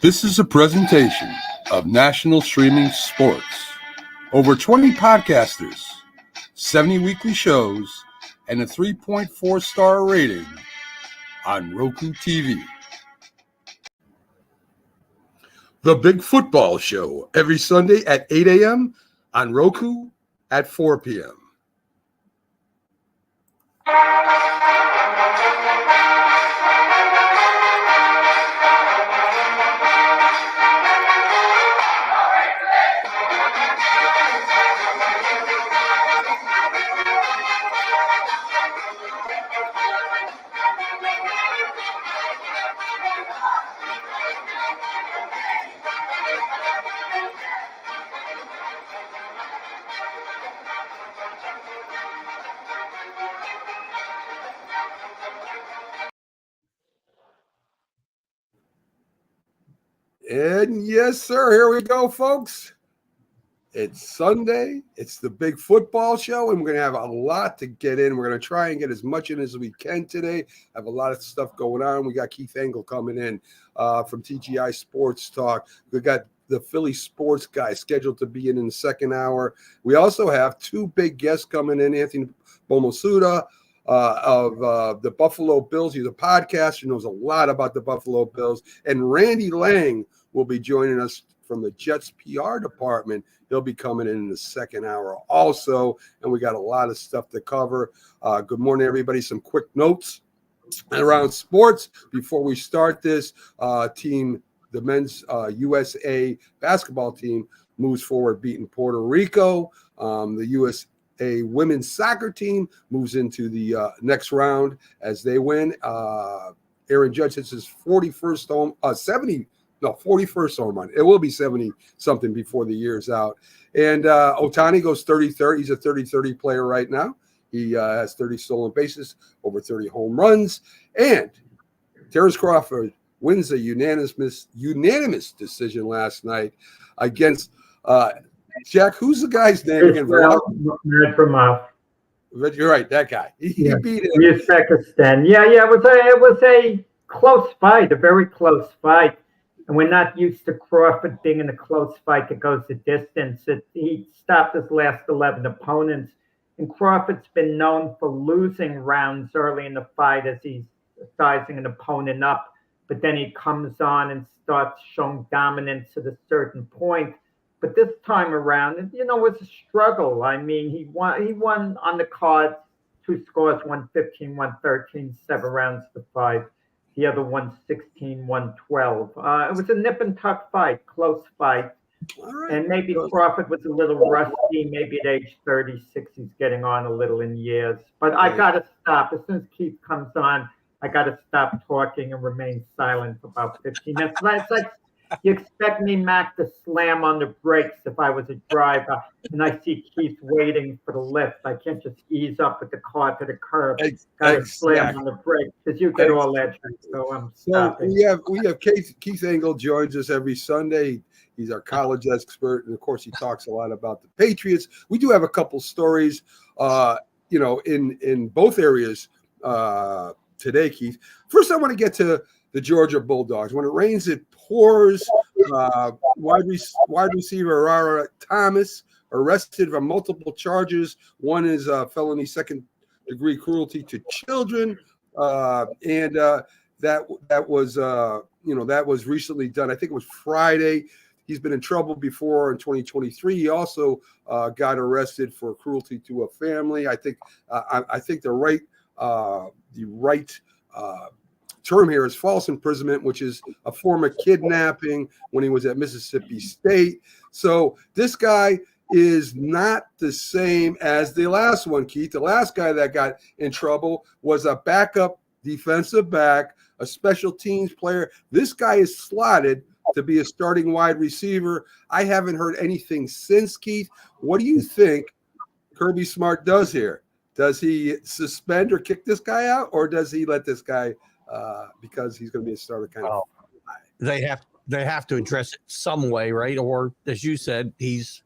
This is a presentation of National Streaming Sports. Over 20 podcasters, 70 weekly shows, and a 3.4-star rating on Roku TV. The Big Football Show every Sunday at 8 a.m. on Roku at 4 p.m. And yes, sir, here we go, folks. It's Sunday. It's the Big Football Show, and we're going to have a lot to get in. We're going to try and get as much in as we can today. I have a lot of stuff going on. We got Keith Engle coming in from TGI Sports Talk. We got the Philly sports guy scheduled to be in the second hour. We also have two big guests coming in, Anthony Bomasuto of the Buffalo Bills. He's a podcaster, knows a lot about the Buffalo Bills. And Randy Lange will be joining us from the Jets PR department. He'll be coming in the second hour also, and we got a lot of stuff to cover. Good morning, everybody. Some quick notes around sports before we start this. The men's USA basketball team moves forward, beating Puerto Rico. The USA women's soccer team moves into the next round as they win. Aaron Judge hits his 41st home run. It will be 70-something before the year's out. And Ohtani goes 30-30. He's a 30-30 player right now. He has 30 stolen bases, over 30 home runs. And Terrence Crawford wins a unanimous decision last night against Jack. Who's the guy's name again? You're right, that guy. He beat him. Uzbekistan. Yeah. It was a close fight, a very close fight. And we're not used to Crawford being in a close fight that goes the distance. He stopped his last 11 opponents. And Crawford's been known for losing rounds early in the fight as he's sizing an opponent up. But then he comes on and starts showing dominance at a certain point. But this time around, it was a struggle. I mean, he won on the card, 2 scores, 115, 113, 7 rounds to 5. The other 116, 112. It was a nip and tuck fight, close fight. All right. And maybe Crawford was a little rusty. Maybe at age 36, he's getting on a little in years. But I got to stop. As soon as Keith comes on, I got to stop talking and remain silent for about 15 minutes. It's like you expect me, Mac, to slam on the brakes if I was a driver and I see Keith waiting for the lift. I can't just ease up with the car to the curb. Got to slam on the brakes because you get all that. So I'm stopping. We have Keith Engle joins us every Sunday. He's our college expert, and of course, he talks a lot about the Patriots. We do have a couple stories, in both areas today, Keith. First, I want to get to the Georgia Bulldogs. When it rains, it pours. Wide receiver Rara Thomas arrested on multiple charges. One is felony second-degree cruelty to children, and that was recently done. I think it was Friday. He's been in trouble before in 2023. He also got arrested for cruelty to a family. I think the right term here is false imprisonment, which is a form of kidnapping when he was at Mississippi State. So this guy is not the same as the last one, Keith. The last guy that got in trouble was a backup defensive back, a special teams player. This guy is slotted to be a starting wide receiver. I haven't heard anything since, Keith. What do you think Kirby Smart does here? Does he suspend or kick this guy out, or does he let this guy because he's going to be a starter kind of? They have to address it some way, right? Or as you said, he's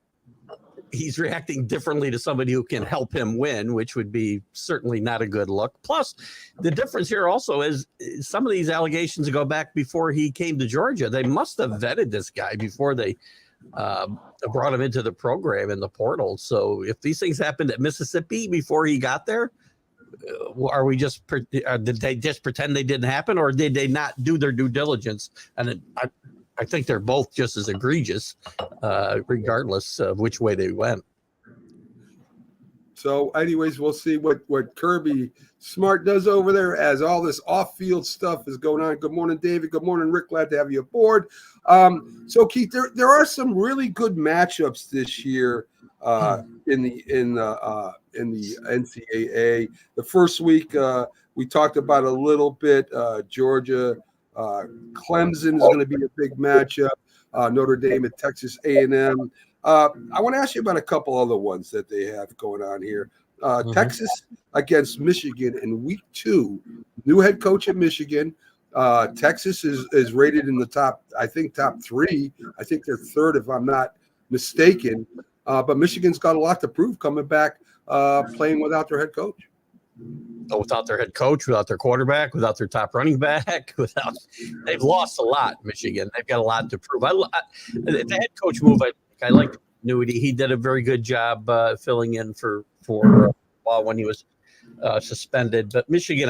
he's reacting differently to somebody who can help him win, which would be certainly not a good look. Plus, the difference here also is some of these allegations go back before he came to Georgia. They must have vetted this guy before they brought him into the program in the portal. So if these things happened at Mississippi before he got there, are we just did they just pretend they didn't happen, or did they not do their due diligence? And I think they're both just as egregious, regardless of which way they went. So, anyways, we'll see what Kirby Smart does over there as all this off-field stuff is going on. Good morning, David. Good morning, Rick. Glad to have you aboard. So, Keith, there are some really good matchups this year in the NCAA. The first week we talked about a little bit. Georgia, Clemson is going to be a big matchup. Notre Dame at Texas A&M. I want to ask you about a couple other ones that they have going on here. Texas against Michigan in week 2. New head coach at Michigan. Texas is rated in the top 3. I think they're 3rd, if I'm not mistaken. But Michigan's got a lot to prove coming back playing without their head coach. Oh, without their head coach, without their quarterback, without their top running back, they've lost a lot, Michigan. They've got a lot to prove. The head coach move, I like the continuity. He did a very good job filling in for when he was suspended. But Michigan,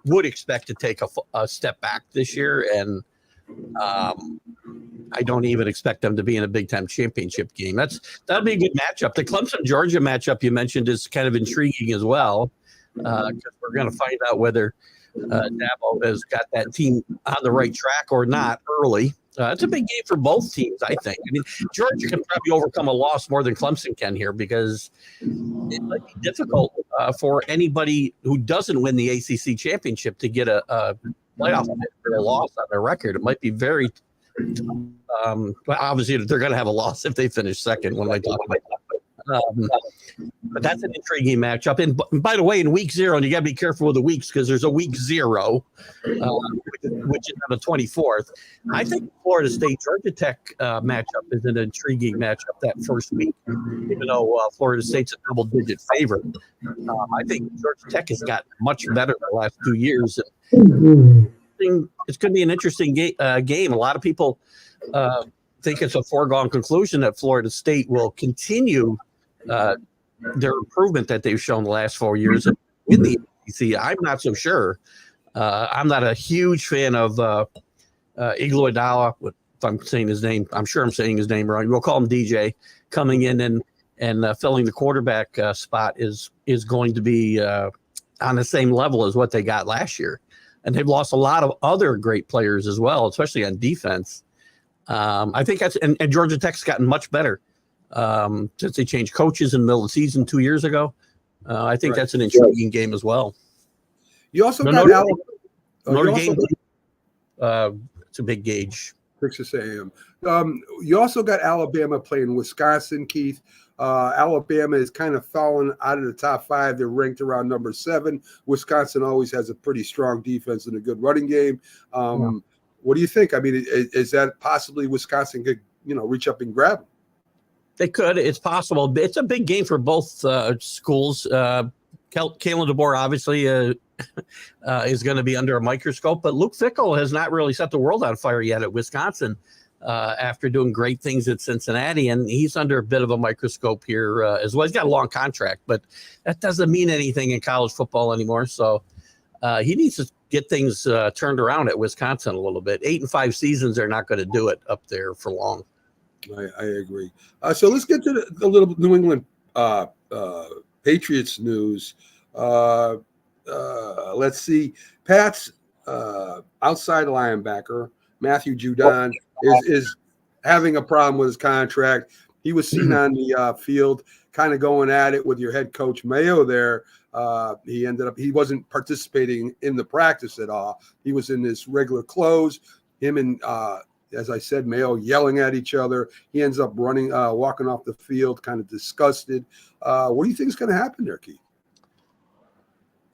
would expect to take a step back this year, and I don't even expect them to be in a Big Ten championship game. That'll be a good matchup. The Clemson-Georgia matchup you mentioned is kind of intriguing as well, because we're going to find out whether Dabo has got that team on the right track or not early. It's a big game for both teams, I think. I mean, Georgia can probably overcome a loss more than Clemson can here, because it might be difficult for anybody who doesn't win the ACC championship to get a playoff for a loss on their record. It might be very obviously they're going to have a loss if they finish second. When I talk about but that's an intriguing matchup. And by the way, in week 0, and you got to be careful with the weeks because there's a week 0, which is on the 24th. I think Florida State Georgia Tech matchup is an intriguing matchup that first week, even though Florida State's a double-digit favorite. I think Georgia Tech has gotten much better the last 2 years. It's going to be an interesting game. A lot of people think it's a foregone conclusion that Florida State will continue their improvement that they've shown the last 4 years in the ACC. I'm not so sure. I'm not a huge fan of Engle. If I'm saying his name, I'm sure I'm saying his name wrong. We'll call him DJ. Coming in and filling the quarterback spot is going to be on the same level as what they got last year. And they've lost a lot of other great players as well, especially on defense. I think that's and Georgia Tech's gotten much better since they changed coaches in the middle of the season 2 years ago. I think that's an intriguing game as well. You also got Notre Dame. It's a big gauge. Texas A&M. You also got Alabama playing Wisconsin, Keith. Alabama is kind of fallen out of the top 5. They're ranked around number 7. Wisconsin always has a pretty strong defense and a good running game. What do you think? I mean, is that possibly Wisconsin could, reach up and grab them? They could. It's possible. It's a big game for both schools. Kalen DeBoer obviously is going to be under a microscope, but Luke Fickell has not really set the world on fire yet at Wisconsin after doing great things at Cincinnati, and he's under a bit of a microscope here as well. He's got a long contract, but that doesn't mean anything in college football anymore, so he needs to get things turned around at Wisconsin a little bit. 8-5 seasons are not going to do it up there for long. I agree. So let's get to the little New England Patriots news. Let's see. Pat's outside linebacker, Matthew Judon, is having a problem with his contract. He was seen on the field kind of going at it with your head coach Mayo there. He wasn't participating in the practice at all. He was in his regular clothes. Him and as I said, Mayo yelling at each other. He ends up walking off the field, kind of disgusted. What do you think is going to happen there, Keith?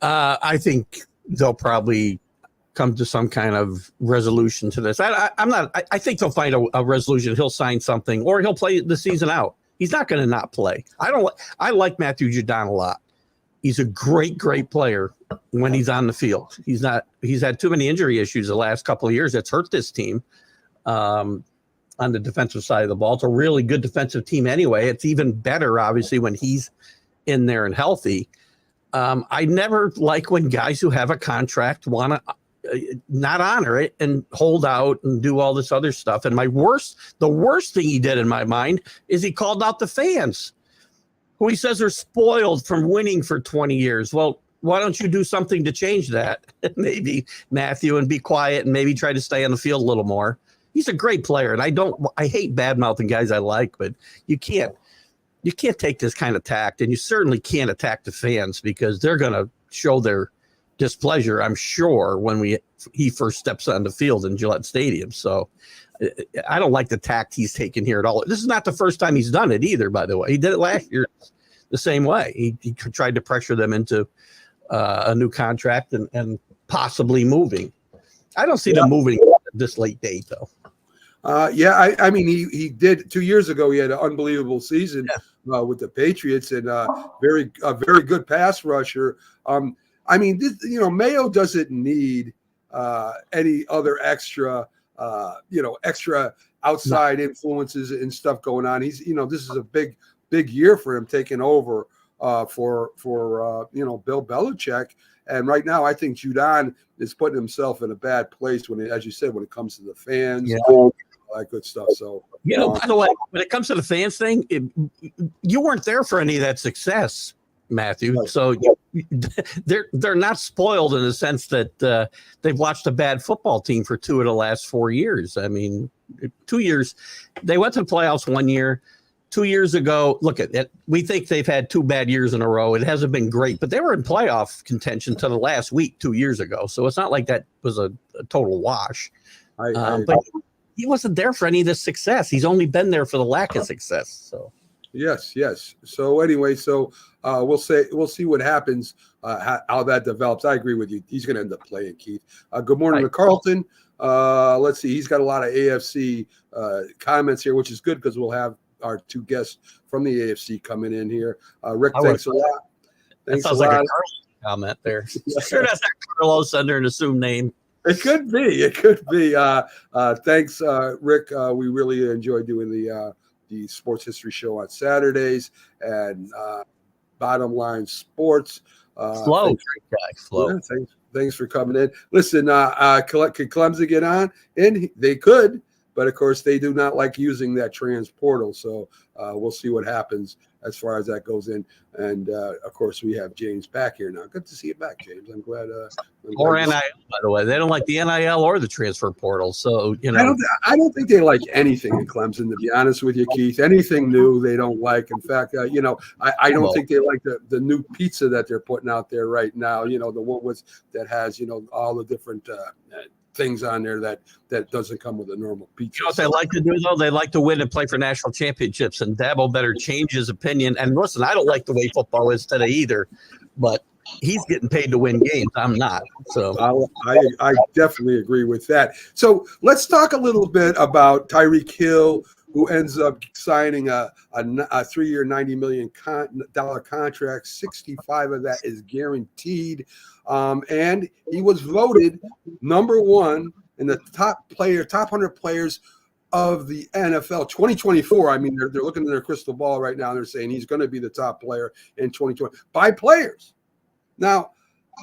I think they'll probably come to some kind of resolution to this. I think they'll find a resolution. He'll sign something, or he'll play the season out. He's not going to not play. I like Matthew Judon a lot. He's a great player when he's on the field. He's had too many injury issues the last couple of years. That's hurt this team on the defensive side of the ball. It's a really good defensive team anyway. It's even better, obviously, when he's in there and healthy. I never like when guys who have a contract want to not honor it and hold out and do all this other stuff. And the worst thing he did in my mind is he called out the fans, who he says are spoiled from winning for 20 years. Well, why don't you do something to change that? Maybe, Matthew, and be quiet and maybe try to stay on the field a little more. He's a great player, and I hate bad-mouthing guys I like, but you can't take this kind of tact, and you certainly can't attack the fans because they're going to show their displeasure, I'm sure, when he first steps on the field in Gillette Stadium. So I don't like the tact he's taken here at all. This is not the first time he's done it either, by the way. He did it last year the same way. He tried to pressure them into a new contract and possibly moving. I don't see them moving at this late date, though. I mean, he did 2 years ago. He had an unbelievable season with the Patriots and a very good pass rusher. I mean, Mayo doesn't need any other extra outside influences and stuff going on. He's, this is a big year for him taking over for Bill Belichick. And right now, I think Judon is putting himself in a bad place as you said, when it comes to the fans, all that good stuff. So, by the way, when it comes to the fans thing, you weren't there for any of that success, Matthew. Right. So they're not spoiled in the sense that they've watched a bad football team for 2 of the last 4 years. I mean, 2 years, they went to the playoffs 1 year. 2 years ago, look at it. We think they've had 2 bad years in a row. It hasn't been great, but they were in playoff contention to the last week 2 years ago. So it's not like that was a total wash. But he wasn't there for any of this success. He's only been there for the lack of success. So yes. So anyway, we'll see what happens, how that develops. I agree with you. He's going to end up playing, Keith. Good morning to Carlton. Let's see. He's got a lot of AFC comments here, which is good because we'll have our 2 guests from the AFC coming in here. Rick, thanks a lot. That sounds like a Carlos comment there. Sure, that's not Carlos under an assumed name. It could be. Thanks, Rick. We really enjoy doing the sports history show on Saturdays and Bottom Line Sports. Flo. Yeah, thanks for coming in. Listen, could Clemson get on? And they could. But, of course, they do not like using that trans portal. So we'll see what happens as far as that goes in. And, of course, we have James back here now. Good to see you back, James. I'm glad. Or NIL, by the way. They don't like the NIL or the transfer portal. So, I don't think they like anything in Clemson, to be honest with you, Keith. Anything new they don't like. In fact, I don't think they like the new pizza that they're putting out there right now. The one that has, all the different things on there that doesn't come with a normal pizza. You know what they like to do, though? They like to win and play for national championships, and Dabo better change his opinion. And listen, I don't like the way football is today either, but he's getting paid to win games. I'm not. So I definitely agree with that. So let's talk a little bit about Tyreek Hill, who ends up signing a 3-year, $90 million contract. 65 of that is guaranteed. And he was voted number 1 in the top 100 players of the NFL 2024. I mean, they're looking at their crystal ball right now. And they're saying he's going to be the top player in 2020 by players. Now,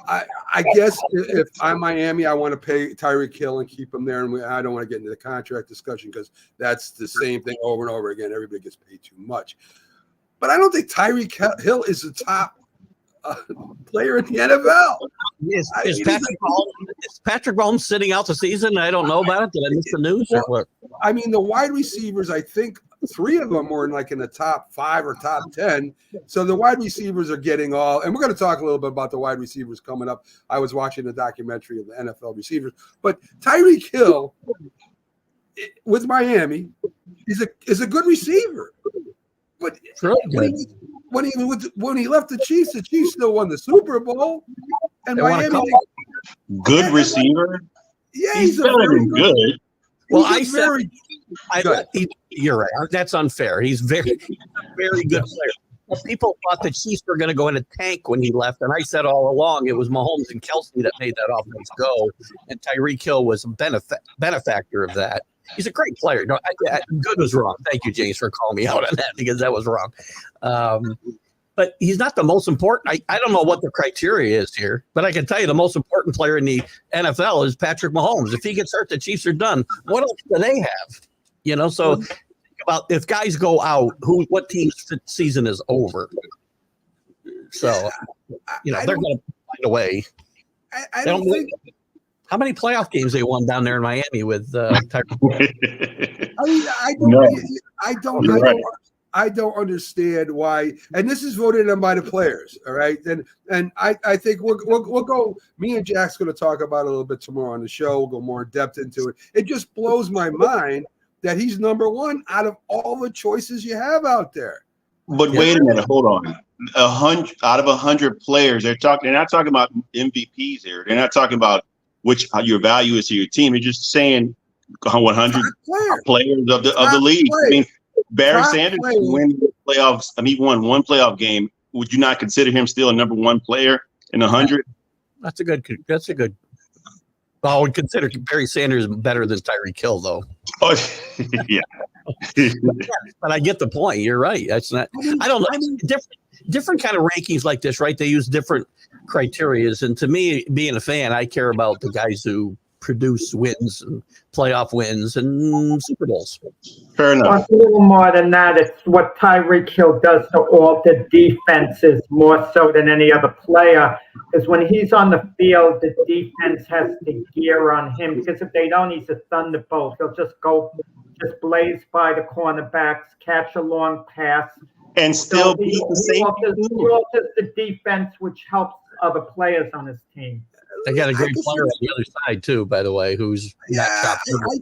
I guess if I'm Miami, I want to pay Tyreek Hill and keep him there. And I don't want to get into the contract discussion because that's the same thing over and over again. Everybody gets paid too much. But I don't think Tyreek Hill is the top player in the NFL. Is Patrick Mahomes sitting out the season? I don't know about it. Did I miss the news? Or what? I mean, the wide receivers, I think 3 of them were in the top 5 or top 10. So the wide receivers are getting all, and we're going to talk a little bit about the wide receivers coming up. I was watching a documentary of the NFL receivers, but Tyreek Hill with Miami is a good receiver. But when he left the Chiefs still won the Super Bowl. And Miami, good receiver. Yeah, he's better than good. Well, you're right. That's unfair. He's a very good player. Well, people thought the Chiefs were going to go in a tank when he left, and I said all along it was Mahomes and Kelsey that made that offense go, and Tyreek Hill was a benefactor of that. He's a great player. No, good was wrong. Thank you, James, for calling me out on that because that was wrong. But he's not the most important. I don't know what the criteria is here, but I can tell you the most important player in the NFL is Patrick Mahomes. If he gets hurt, the Chiefs are done. What else do they have? So think about if guys go out, what team's season is over. So, they're going to find a way. I don't think. How many playoff games they won down there in Miami with Tyreek? I don't understand why. And this is voted on by the players. All right. And I think we'll go. Me and Jack's going to talk about it a little bit tomorrow on the show. We'll go more in depth into it. It just blows my mind that he's number one out of all the choices you have out there. But wait a minute, hold on. 100 out of 100 players, they're not talking about MVPs here. They're not talking about how your value is to your team. They're just saying 100 players of the league. I mean, Barry Sanders win playoffs. I mean, he won one playoff game. Would you not consider him still a number one player in 100? That's a good. I would consider Barry Sanders better than Tyreek Hill, though. Oh, yeah. But I get the point. You're right. That's not. I don't know. I mean, different kind of rankings like this, right? They use different criterias, and to me, being a fan, I care about the guys who produce wins and playoff wins and Super Bowls. Fair enough. It's a little more than that. It's what Tyreek Hill does to all the defenses more so than any other player. Because when he's on the field, the defense has to gear on him. Because if they don't, he's a thunderbolt. He'll just blaze by the cornerbacks, catch a long pass, and still beat the same. He alters the defense, which helps other players on his team. They got a great player on the other side too, by the way, who's I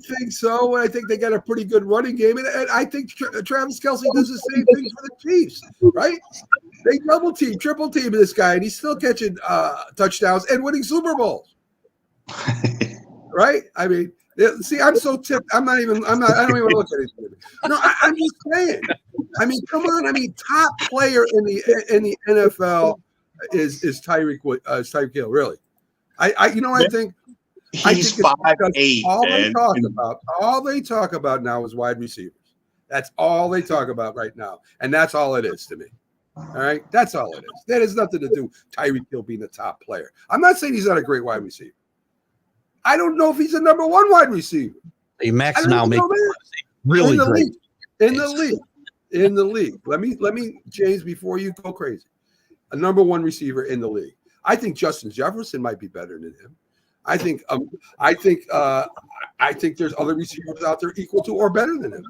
think so. And I think they got a pretty good running game, and I think Travis Kelce does the same thing for the Chiefs, right? They double team, triple team this guy, and he's still catching touchdowns and winning Super Bowls, right? I mean, see, I'm so tipped. I don't even look at it. No, I'm just saying. I mean, come on. I mean, top player in the NFL is Tyreek Hill, really. I think he's 5'8". All they talk about now is wide receivers. That's all they talk about right now, and that's all it is to me. All right, that's all it is. That has nothing to do with Tyreek Hill being the top player. I'm not saying he's not a great wide receiver. I don't know if he's a number one wide receiver. Max now makes really great in the league. Let me, James, before you go crazy, a number one receiver in the league. I think Justin Jefferson might be better than him. I think there's other receivers out there equal to or better than him.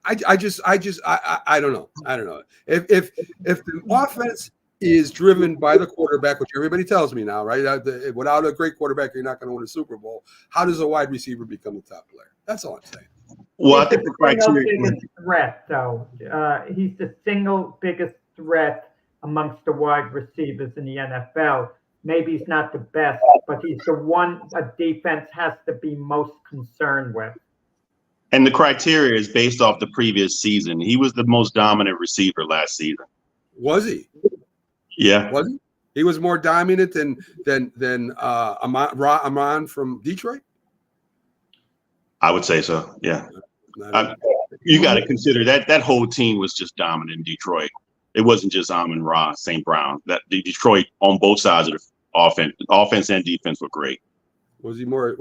I don't know. I don't know. If the offense is driven by the quarterback, which everybody tells me now, right? Without a great quarterback, you're not going to win a Super Bowl. How does a wide receiver become a top player? That's all I'm saying. Well, I think the criteria threat, though. He's the single biggest threat amongst the wide receivers in the NFL. Maybe he's not the best, but he's the one a defense has to be most concerned with. And the criteria is based off the previous season. He was the most dominant receiver last season. Was he? Yeah. Was he? He was more dominant than Amon from Detroit? I would say so, yeah. You got to consider that whole team was just dominant in Detroit. It wasn't just Amon-Ra, St. Brown. That the Detroit on both sides of the offense and defense were great. Was he more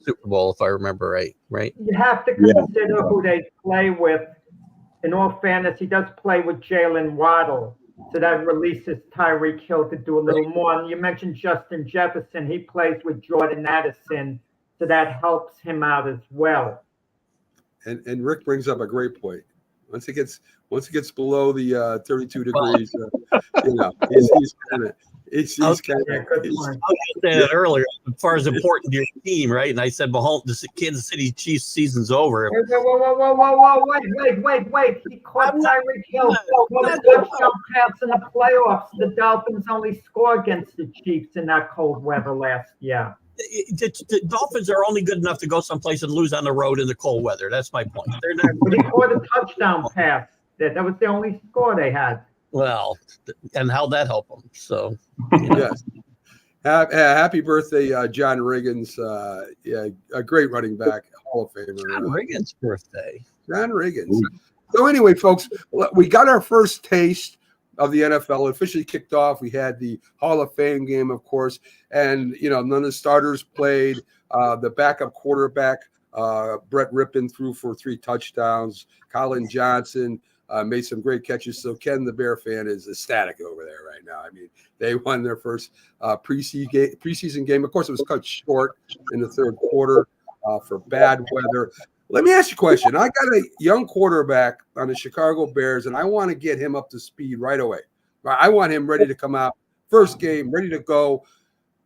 Super Bowl, if I remember right? You have to consider who they play with. In all fairness, he does play with Jalen Waddle, so that releases Tyreek Hill to do a little more. And you mentioned Justin Jefferson. He plays with Jordan Addison, so that helps him out as well. And Rick brings up a great point. Once it gets below the 32 degrees, he's kind of. I was going to say that earlier, as far as important to your team, right? And I said, Mahomes, the Kansas City Chiefs season's over. Whoa, wait. He caught Tyreek Hill for a touchdown pass in the playoffs. The Dolphins only score against the Chiefs in that cold weather last year. the Dolphins are only good enough to go someplace and lose on the road in the cold weather. That's my point. They're not. But he caught a touchdown pass. That was the only score they had. Well, and how'd that help them? So, Yes. Happy birthday, John Riggins. A great running back, Hall of Famer. John Riggins' birthday. John Riggins. So anyway, folks, we got our first taste of the NFL. It officially kicked off. We had the Hall of Fame game, of course, and none of the starters played. The backup quarterback, Brett Rippon, threw for 3 touchdowns. Colin Johnson made some great catches. So Ken, the Bear fan, is ecstatic over there right now. I mean, they won their first preseason game. Of course, it was cut short in the third quarter for bad weather. Let me ask you a question. I got a young quarterback on the Chicago Bears, and I want to get him up to speed right away. I want him ready to come out, first game, ready to go.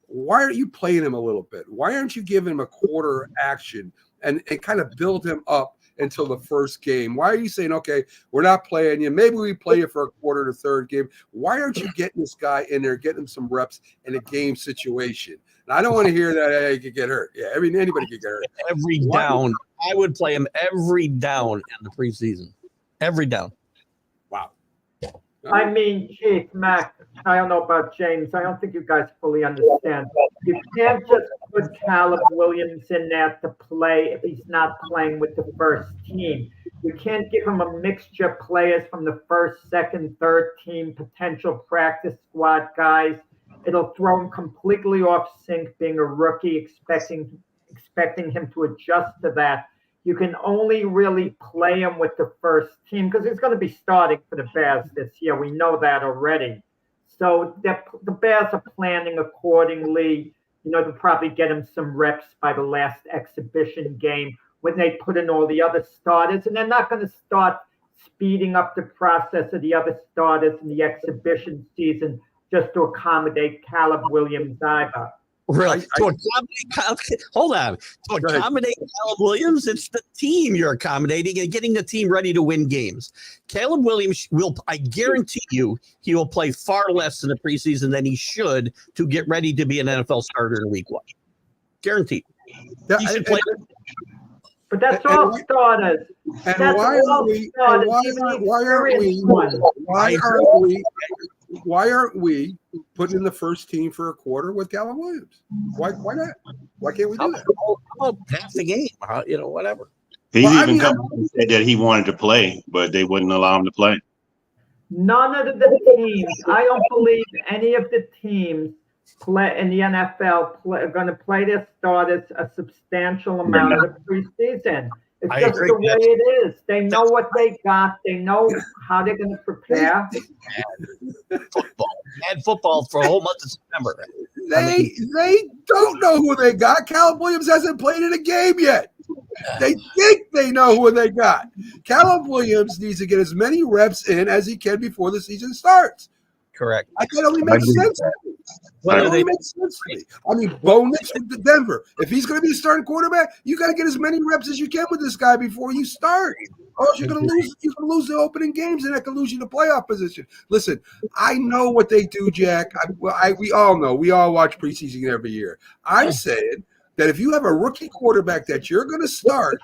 Why aren't you playing him a little bit? Why aren't you giving him a quarter action and kind of build him up until the first game? Why are you saying, okay, we're not playing you? Maybe we play you for a quarter to third game. Why aren't you getting this guy in there, getting him some reps in a game situation? And I don't want to hear that he could get hurt. Yeah, anybody could get hurt. Every down. I would play him every down in the preseason. Every down. Wow. I mean, geez, Mac, I don't know about James. I don't think you guys fully understand. You can't just put Caleb Williams in there to play if he's not playing with the first team. You can't give him a mixture of players from the first, second, third team, potential practice squad guys. It'll throw him completely off sync, being a rookie, expecting him to adjust to that. You can only really play him with the first team because he's going to be starting for the Bears this year. We know that already. So the Bears are planning accordingly. They'll probably get him some reps by the last exhibition game when they put in all the other starters. And they're not going to start speeding up the process of the other starters in the exhibition season just to accommodate Caleb Williams either. Really? Hold on. To accommodate Caleb Williams, it's the team you're accommodating and getting the team ready to win games. Caleb Williams I guarantee you, he will play far less in the preseason than he should to get ready to be an NFL starter in week 1. Guaranteed. He should play. But that's all starters. And why aren't we putting in the first team for a quarter with Caleb Williams? Why not? Why can't we do that? How half the game, whatever. He's come and said that he wanted to play, but they wouldn't allow him to play. None of the teams, I don't believe any of the teams in the NFL are going to play their starters a substantial amount of the preseason. It's just the way it is. They know what they got. They know how they're going to prepare. Bad football for a whole month of September. They don't know who they got. Caleb Williams hasn't played in a game yet. They think they know who they got. Caleb Williams needs to get as many reps in as he can before the season starts. Correct. That only makes sense to me. I mean, Bo Nix with Denver. If he's going to be a starting quarterback, you got to get as many reps as you can with this guy before you start. Or else you're going to lose. You're going to lose the opening games, and that can lose you the playoff position. Listen, I know what they do, Jack. We all know. We all watch preseason every year. I'm saying that if you have a rookie quarterback that you're going to start,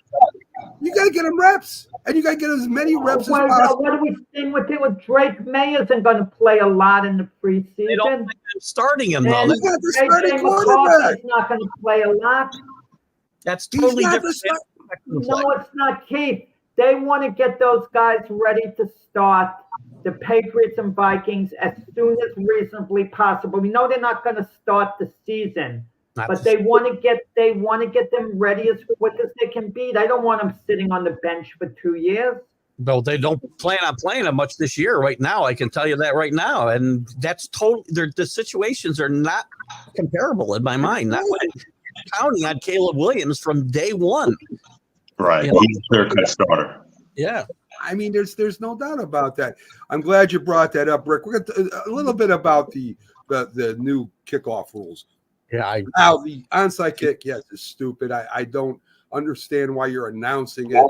you got to get him reps, and you got to get as many reps as possible. What are we seeing with Drake May isn't going to play a lot in the preseason. They don't think they're starting him, though. He's not the starting quarterback. He's not going to play a lot. That's totally different. No, it's not, Keith. They want to get those guys ready to start the Patriots and Vikings as soon as reasonably possible. We know they're not going to start the season. But they want to get them ready as quick as they can be. They don't want them sitting on the bench for 2 years. No, they don't plan on playing them much this year. Right now, I can tell you that right now, and that's totally. The situations are not comparable in my mind. Not when counting on Caleb Williams from day one. Right, he's a clear-cut starter. Yeah. I mean, there's no doubt about that. I'm glad you brought that up, Rick. We're going to a little bit about the new kickoff rules. Yeah. Now, the onside kick, yes, is stupid. I don't understand why you're announcing it.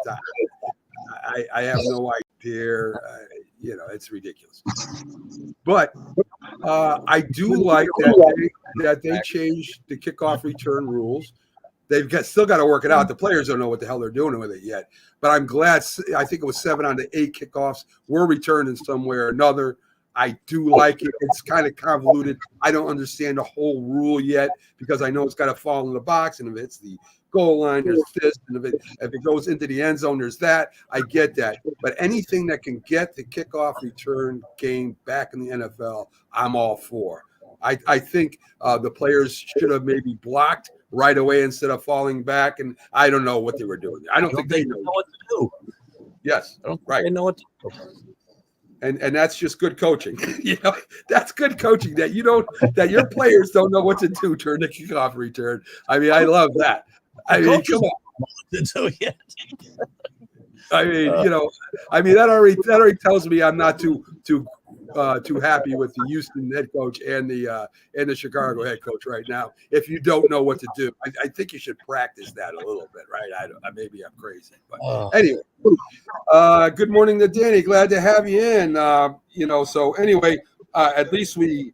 I have no idea. It's ridiculous. But I do like that they changed the kickoff return rules. They've still got to work it out. The players don't know what the hell they're doing with it yet. But I'm glad. I think it was 7 out of 8 kickoffs were returned in some way or another. I do like it. It's kind of convoluted. I don't understand the whole rule yet because I know it's got to fall in the box, and if it's the goal line, there's this, and if it goes into the end zone, there's that. I get that. But anything that can get the kickoff return game back in the NFL, I'm all for. I think the players should have maybe blocked right away instead of falling back, and I don't know what they were doing. I don't think they know what to do. Yes, I don't think right. they know what to do. And that's just good coaching. That's good coaching that your players don't know what to do during the kickoff return. I mean, I love that. I mean, come on. I mean, that already tells me I'm not too happy with the Houston head coach and the Chicago head coach right now. If you don't know what to do, I think you should practice that a little bit, right? Maybe I'm crazy, but anyway. Good morning to Danny. Glad to have you in. So anyway, at least we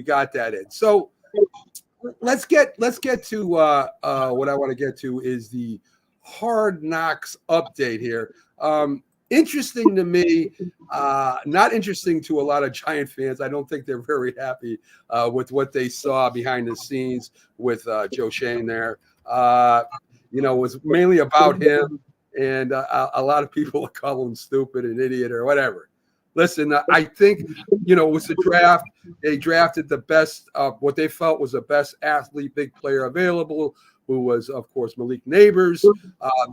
got that in. So let's get to what I want to get to is the Hard Knocks update here. Interesting to me, not interesting to a lot of Giant fans. I don't think they're very happy with what they saw behind the scenes with Joe Shane there. It was mainly about him, and a lot of people call him stupid and idiot or whatever. Listen, I think, it was a draft. They drafted the best, what they felt was the best athlete, big player available, who was, of course, Malik Neighbors.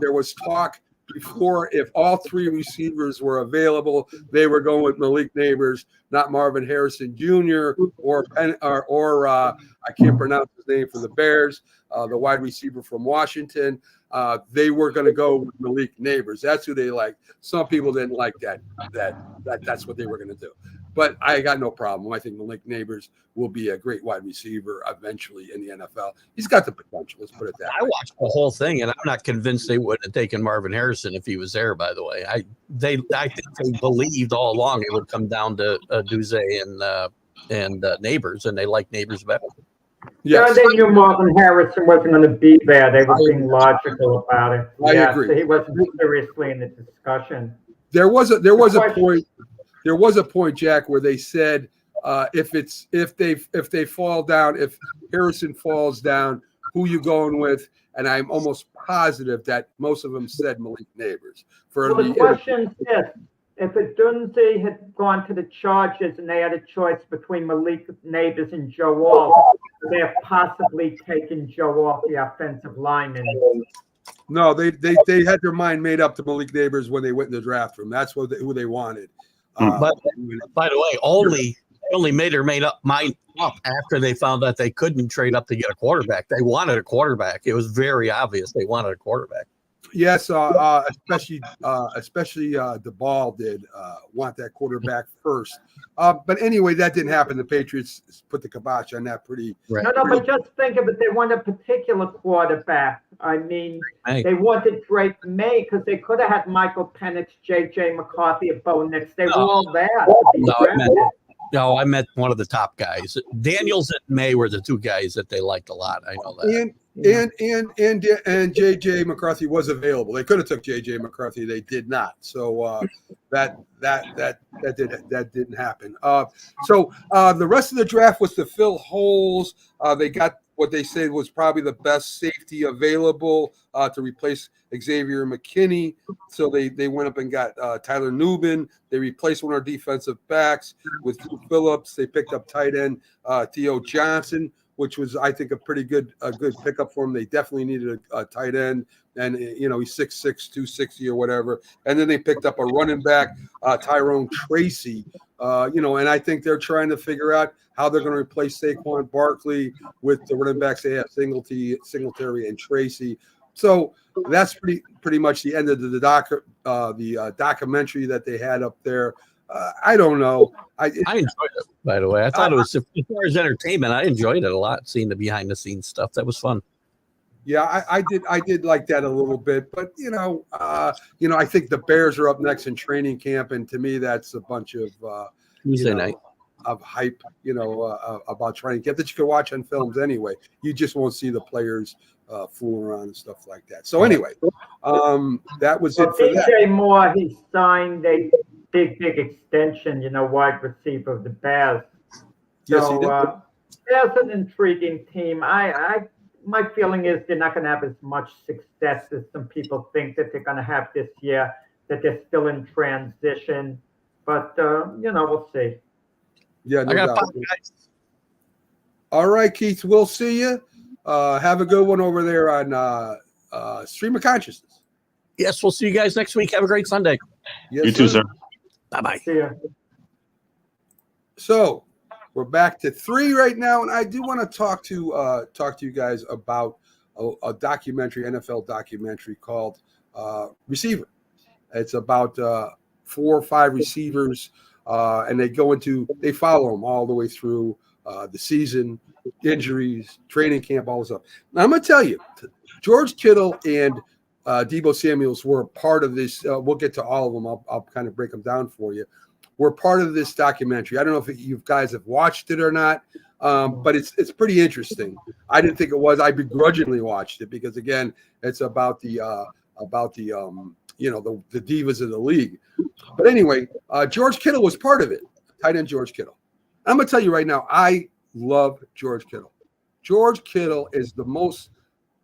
There was talk before, if all 3 receivers were available, they were going with Malik Neighbors, not Marvin Harrison Jr. or I can't pronounce his name for the Bears, the wide receiver from Washington. They were going to go with Malik Neighbors. That's who they liked. Some people didn't like that. That's what they were going to do. But I got no problem. I think Malik Neighbors will be a great wide receiver eventually in the NFL. He's got the potential. Let's put it that way. I watched the whole thing, and I'm not convinced they wouldn't have taken Marvin Harrison if he was there, by the way. I think they believed all along it would come down to Duze and Neighbors, and they like Neighbors better. Yes. They knew Marvin Harrison wasn't going to be there. They were being logical about it. I agree. So he wasn't seriously in the discussion. There was a point. There was a point, Jack, where they said if they fall down, if Harrison falls down, who you going with? And I'm almost positive that most of them said Malik Neighbors. The question is, if Dunze had gone to the Chargers and they had a choice between Malik Neighbors and Joe Alt, they have possibly taken Joe Alt, the offensive lineman. No, they had their mind made up to Malik Neighbors when they went in the draft room. That's who they wanted. But by the way, only made their mind up after they found out they couldn't trade up to get a quarterback. They wanted a quarterback. It was very obvious they wanted a quarterback. Yes, especially the ball did want that quarterback first. But anyway, that didn't happen. The Patriots put the kibosh on that pretty. Right. No, but just think of it. They want a particular quarterback. I mean, They wanted Drake May because they could have had Michael Penix, J.J. McCarthy, and Bo Nix. They were all there. I meant one of the top guys. Daniels and May were the 2 guys that they liked a lot. I know that. And J.J. McCarthy was available. They could have took J.J. McCarthy. They did not. So that didn't happen. So the rest of the draft was to fill holes. They got what they said was probably the best safety available to replace Xavier McKinney. So they went up and got Tyler Nubin. They replaced one of our defensive backs with Drew Phillips. They picked up tight end Theo Johnson, which was, I think, a good pickup for him. They definitely needed a tight end, and he's 6'6", 260 or whatever. And then they picked up a running back, Tyrone Tracy. And I think they're trying to figure out how they're going to replace Saquon Barkley with the running backs they have, Singletary and Tracy. So that's pretty much the end of the documentary that they had up there. I don't know. I enjoyed it, by the way. I thought it was, as far as entertainment, I enjoyed it a lot, seeing the behind the scenes stuff. That was fun. Yeah, I did like that a little bit, but I think the Bears are up next in training camp, and to me, that's a bunch of Tuesday night. of hype, about trying to get that you can watch on films anyway. You just won't see the players fooling around and stuff like that. So anyway, that was it for that. DJ Moore, he signed a big extension, wide receiver of the Bears. Yes, he did. There's an intriguing team. My feeling is they're not going to have as much success as some people think that they're going to have this year, that they're still in transition. But, we'll see. Yeah, no I got doubt. 5 guys. All right, Keith, we'll see you. Have a good one over there on Stream of Consciousness. Yes, we'll see you guys next week. Have a great Sunday. Yes, You too, sir. Bye-bye. See ya. So we're back to 3 right now, and I do want to talk to you guys about a documentary, NFL documentary called Receiver. It's about 4 or 5 receivers, and they follow them all the way through the season, injuries, training camp, all this stuff. Now, I'm going to tell you, George Kittle and Deebo Samuels were part of this. We'll get to all of them. I'll kind of break them down for you. We're part of this documentary. I don't know if you guys have watched it or not, but it's pretty interesting. I didn't think it was. I begrudgingly watched it because, again, it's about the divas of the league. But anyway, George Kittle was part of it. Tight end George Kittle. I'm going to tell you right now, I love George Kittle. George Kittle is the most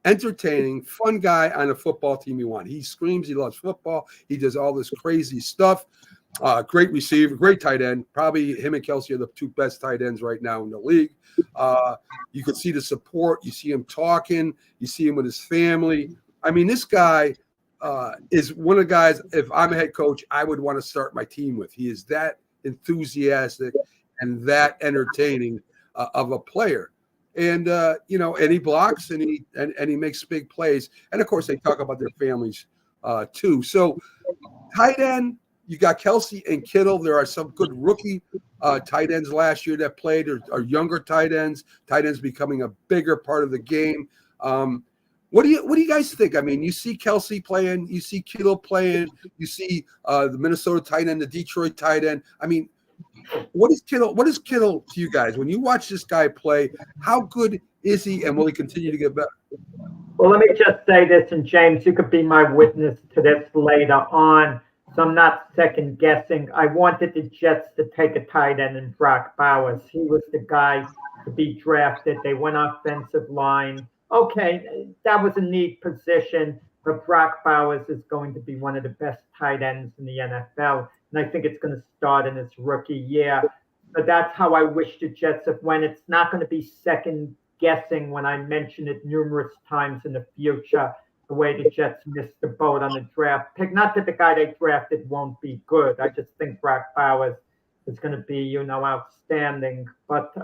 entertaining, fun guy on a football team you want. He screams, he loves football. He does all this crazy stuff. Great receiver, great tight end. Probably him and Kelsey are the 2 best tight ends right now in the league. You can see the support. You see him talking. You see him with his family. I mean, this guy is one of the guys, if I'm a head coach, I would want to start my team with. He is that enthusiastic and that entertaining of a player. And and he blocks and he makes big plays. And of course, they talk about their families too. So, tight end, you got Kelsey and Kittle. There are some good rookie tight ends last year that played, or younger tight ends becoming a bigger part of the game. What do you guys think? I mean, you see Kelsey playing, you see Kittle playing, you see the Minnesota tight end, the Detroit tight end. I mean, what is Kittle to you guys? When you watch this guy play, how good is he, and will he continue to get better? Well, let me just say this, and James, you could be my witness to this later on, so I'm not second guessing. I wanted the Jets to take a tight end in Brock Bowers. He was the guy to be drafted. They went offensive line. Okay, that was a neat position, but Brock Bowers is going to be one of the best tight ends in the NFL. And I think it's going to start in his rookie year. But that's how I wish the Jets have went. It's not going to be second guessing when I mention it numerous times in the future, the way the Jets missed the boat on the draft pick. Not that the guy they drafted won't be good. I just think Brock Bowers is going to be, outstanding. But,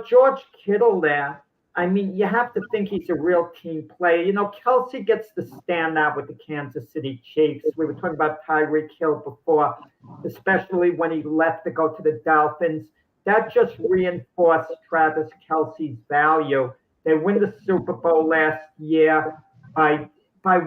George Kittle there, I mean, you have to think he's a real team player. Kelsey gets to stand out with the Kansas City Chiefs. We were talking about Tyreek Hill before, especially when he left to go to the Dolphins. That just reinforced Travis Kelsey's value. They win the Super Bowl last year by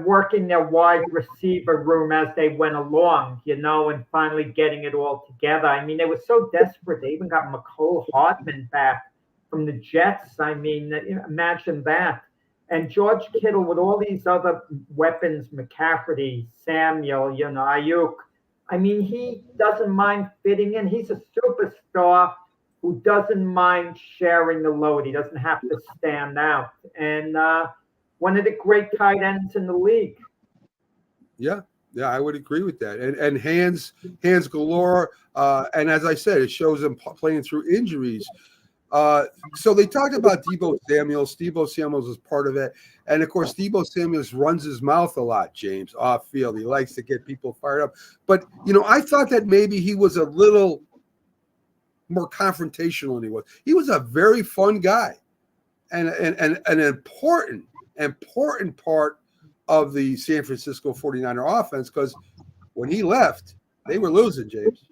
working their wide receiver room as they went along, and finally getting it all together. I mean, they were so desperate. They even got McCole Hardman back from the Jets. I mean, imagine that. And George Kittle with all these other weapons, McCaffrey, Samuel, Ayuk. I mean, he doesn't mind fitting in. He's a superstar who doesn't mind sharing the load. He doesn't have to stand out. And one of the great tight ends in the league. Yeah, I would agree with that. And hands galore. And as I said, it shows him playing through injuries. So they talked about Deebo Samuels. Deebo Samuels is part of it. And, of course, Deebo Samuels runs his mouth a lot, James, off field. He likes to get people fired up. But, I thought that maybe he was a little more confrontational than he was. He was a very fun guy and an important part of the San Francisco 49er offense, because when he left, they were losing, James.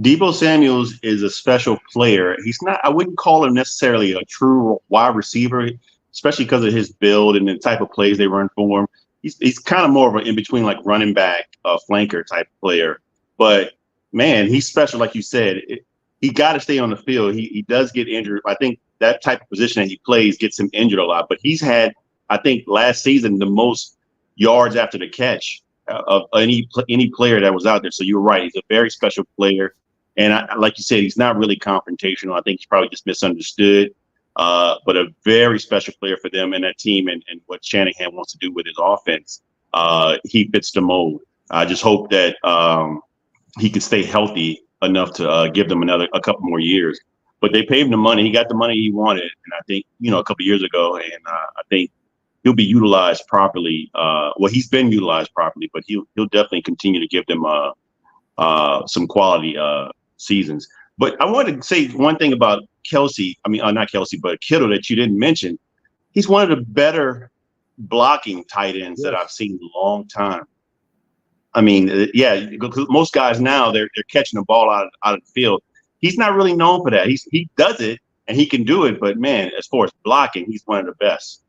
Deebo Samuels is a special player. He's not, I wouldn't call him necessarily a true wide receiver, especially because of his build and the type of plays they run for him. He's kind of more of an in-between, like running back, flanker type player. But man, he's special, like you said. He got to stay on the field. He does get injured. I think that type of position that he plays gets him injured a lot. But he's had, I think, last season the most yards after the catch of any player that was out there. So you're right. He's a very special player. And like you said, he's not really confrontational. I think he's probably just misunderstood. But a very special player for them and that team and what Shanahan wants to do with his offense. He fits the mold. I just hope that he can stay healthy enough to give them a couple more years. But they paid him the money. He got the money he wanted. And I think, a couple of years ago, and I think he'll be utilized properly. Well, he's been utilized properly, but he'll definitely continue to give them some quality seasons. But I wanted to say one thing about Kelsey. I mean, not Kelsey, but Kittle that you didn't mention. He's one of the better blocking tight ends that I've seen in a long time. I mean, yeah, most guys now they're catching the ball out of the field. He's not really known for that. He does it and he can do it, but man, as far as blocking, he's one of the best.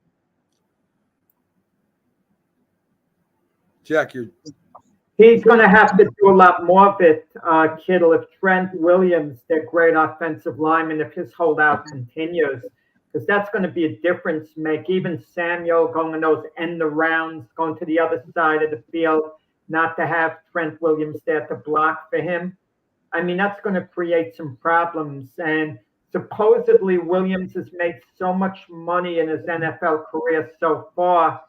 Jack, he's going to have to do a lot more of it, Kittle. If Trent Williams, their great offensive lineman, if his holdout continues, because that's going to be a difference make. Even Samuel going in those end arounds, going to the other side of the field, not to have Trent Williams there to block for him. I mean, that's going to create some problems. And supposedly Williams has made so much money in his NFL career so far.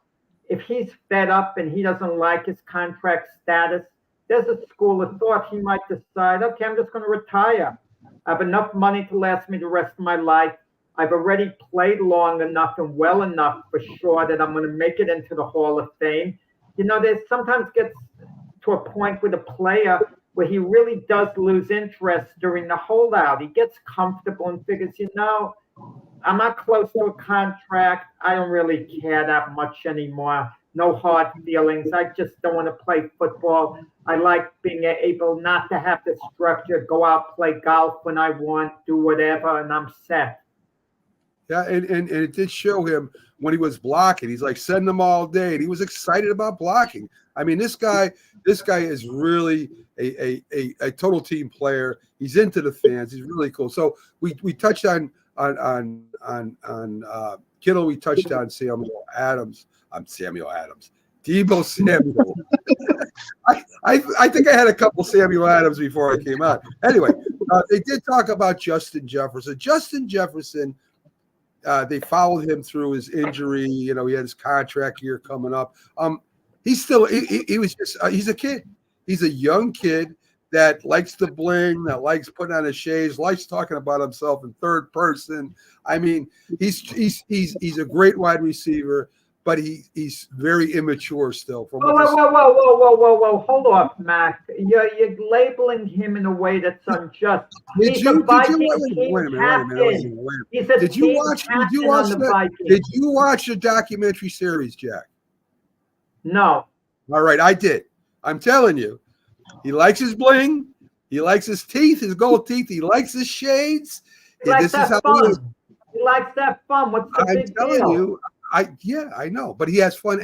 If he's fed up and he doesn't like his contract status, there's a school of thought he might decide, okay, I'm just going to retire. I have enough money to last me the rest of my life. I've already played long enough and well enough for sure that I'm going to make it into the Hall of Fame. There sometimes gets to a point with a player where he really does lose interest during the holdout. He gets comfortable and figures, I'm not close to a contract. I don't really care that much anymore. No hard feelings. I just don't want to play football. I like being able not to have the structure, go out, play golf when I want, do whatever, and I'm set. Yeah, and it did show him when he was blocking. He's like, send them all day. And he was excited about blocking. I mean, this guy is really a total team player. He's into the fans. He's really cool. So we touched on Kittle. We touched on Samuel Adams. Debo Samuel. I think I had a couple Samuel Adams before I came out. Anyway, they did talk about Justin Jefferson. Justin Jefferson. They followed him through his injury. He had his contract year coming up. He's a kid. He's a young kid that likes the bling, that likes putting on his shades, likes talking about himself in third person. I mean, he's a great wide receiver, but he's very immature still. Whoa! Hold off, Mac. You're labeling him in a way that's unjust. Did you watch the documentary series, Jack? No. All right, I did. I'm telling you, he likes his bling. He likes his teeth, his gold teeth. He likes his shades. He likes that fun. He likes that fun. What's the big deal? I'm telling you. I know, but he has fun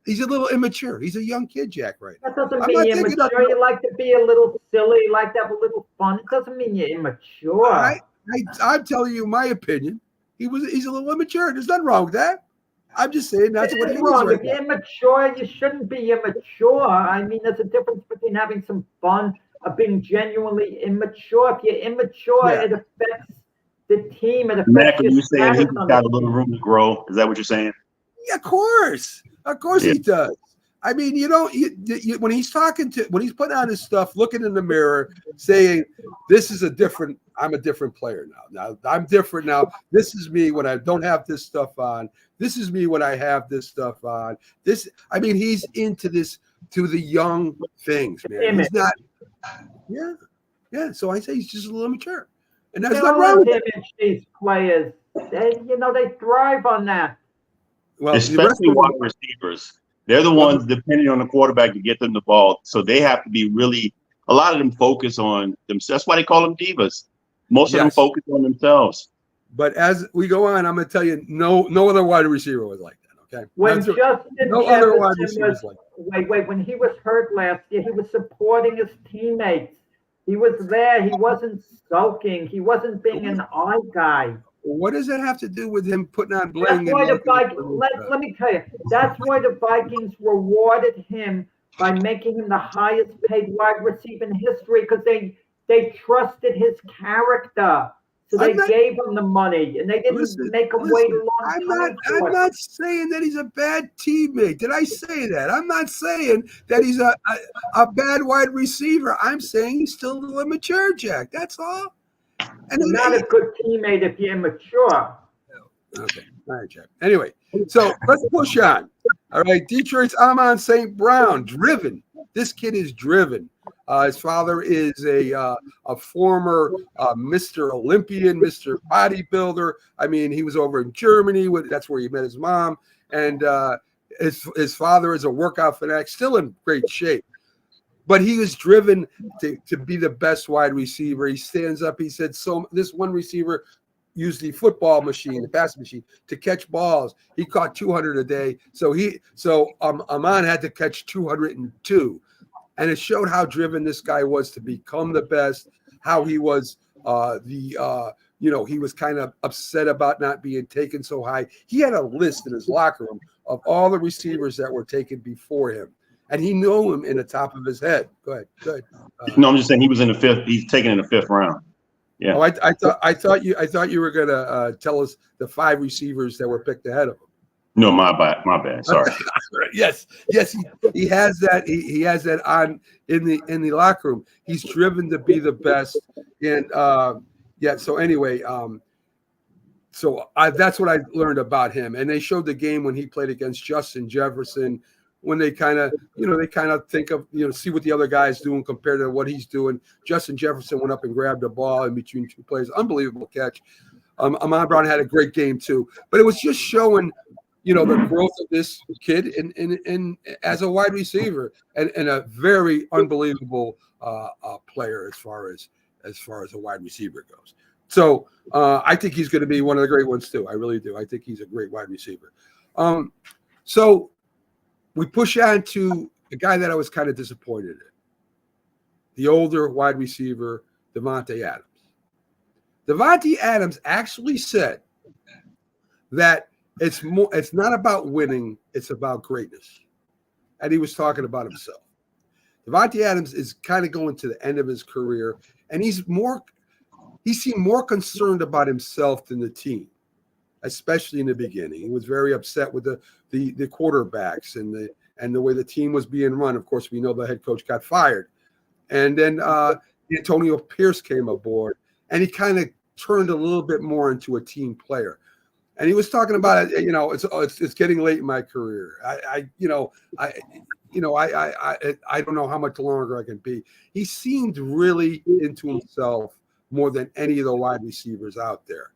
he's a little immature. He's a young kid, Jack, right? That doesn't mean you're immature. You like to be a little silly, you like to have a little fun. It doesn't mean you're immature. I'm telling you my opinion. He's a little immature. There's nothing wrong with that. I'm just saying that's what he is right now. If you're immature, you shouldn't be immature. I mean, there's a difference between having some fun of being genuinely immature. If you're immature, it affects the team. It affects Mac, are you saying he's got a little room to grow? Is that what you're saying? Yeah, of course he does. I mean, when he's putting on his stuff, looking in the mirror, saying, I'm a different player now. Now I'm different now. This is me when I don't have this stuff on. This is me when I have this stuff on. He's into this, to the young things, man. He's not. Yeah. So I say he's just a little immature. And that's not wrong with these players. They thrive on that. Well, especially wide receivers. They're the ones depending on the quarterback to get them the ball. So they have to be a lot of them focus on themselves. That's why they call them divas. Most of them focus on themselves. But as we go on, I'm going to tell you, no other wide receiver was like that, okay? When other wide receivers like that. Wait, when he was hurt last year, he was supporting his teammates. He was there. He wasn't sulking. He wasn't being an eye guy. What does that have to do with him putting on That's bling? why the Vikings, let me tell you, that's why the Vikings rewarded him by making him the highest paid wide receiver in history, because they trusted his character. So they gave him the money, and they didn't make him wait a long time. I'm not saying that he's a bad teammate. Did I say that? I'm not saying that he's a bad wide receiver. I'm saying he's still a little immature, Jack. That's all. And you're not a good teammate if you're immature. Okay. All right, Jack. Anyway, so let's push on. All right. Detroit's Amon St. Brown, driven. This kid is driven. His father is a former Mr. Olympian, Mr. Bodybuilder. I mean, he was over in Germany. That's where he met his mom. And his father is a workout fanatic, still in great shape. But he was driven to be the best wide receiver. He stands up. He said, so this one receiver used the football machine, the pass machine, to catch balls. He caught 200 a day. So Amon had to catch 202. And it showed how driven this guy was to become the best, how he was he was kind of upset about not being taken so high. He had a list in his locker room of all the receivers that were taken before him. And he knew him in the top of his head. Go ahead. No, I'm just saying he was in the fifth. He's taken in the fifth round. Yeah. Oh, I thought you were gonna tell us the 5 receivers that were picked ahead of him. No, my bad. Sorry. yes, he has that. He has that on in the locker room. He's driven to be the best. And So anyway, that's what I learned about him. And they showed the game when he played against Justin Jefferson. When they kind of think of, see what the other guy's doing compared to what he's doing. Justin Jefferson went up and grabbed the ball in between 2 players. Unbelievable catch. Amon Brown had a great game too. But it was just showing, the growth of this kid in as a wide receiver and a very unbelievable player as far as a wide receiver goes. So I think he's going to be one of the great ones too. I really do. I think he's a great wide receiver. So we push on to a guy that I was kind of disappointed in, the older wide receiver, Davante Adams. Davante Adams actually said that it's not about winning, it's about greatness. And he was talking about himself. Davante Adams is kind of going to the end of his career, and he seemed more concerned about himself than the team, especially in the beginning. He was very upset with the quarterbacks and the way the team was being run. Of course, we know the head coach got fired. And then Antonio Pierce came aboard, and he kind of turned a little bit more into a team player. And he was talking about it, it's getting late in my career. I don't know how much longer I can be. He seemed really into himself more than any of the wide receivers out there.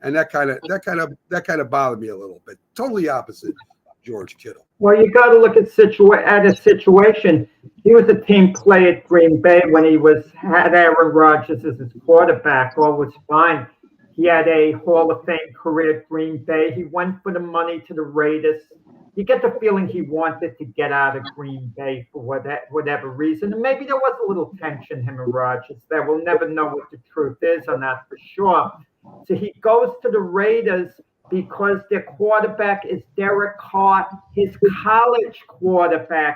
And that kind of bothered me a little bit. Totally opposite of George Kittle. Well, you got to look at a situation. He was a team player at Green Bay when he had Aaron Rodgers as his quarterback. All was fine. He had a Hall of Fame career at Green Bay. He went for the money to the Raiders. You get the feeling he wanted to get out of Green Bay for whatever reason. And maybe there was a little tension, him and Rodgers, there. We'll never know what the truth is on that for sure. So he goes to the Raiders because their quarterback is Derek Carr, his college quarterback.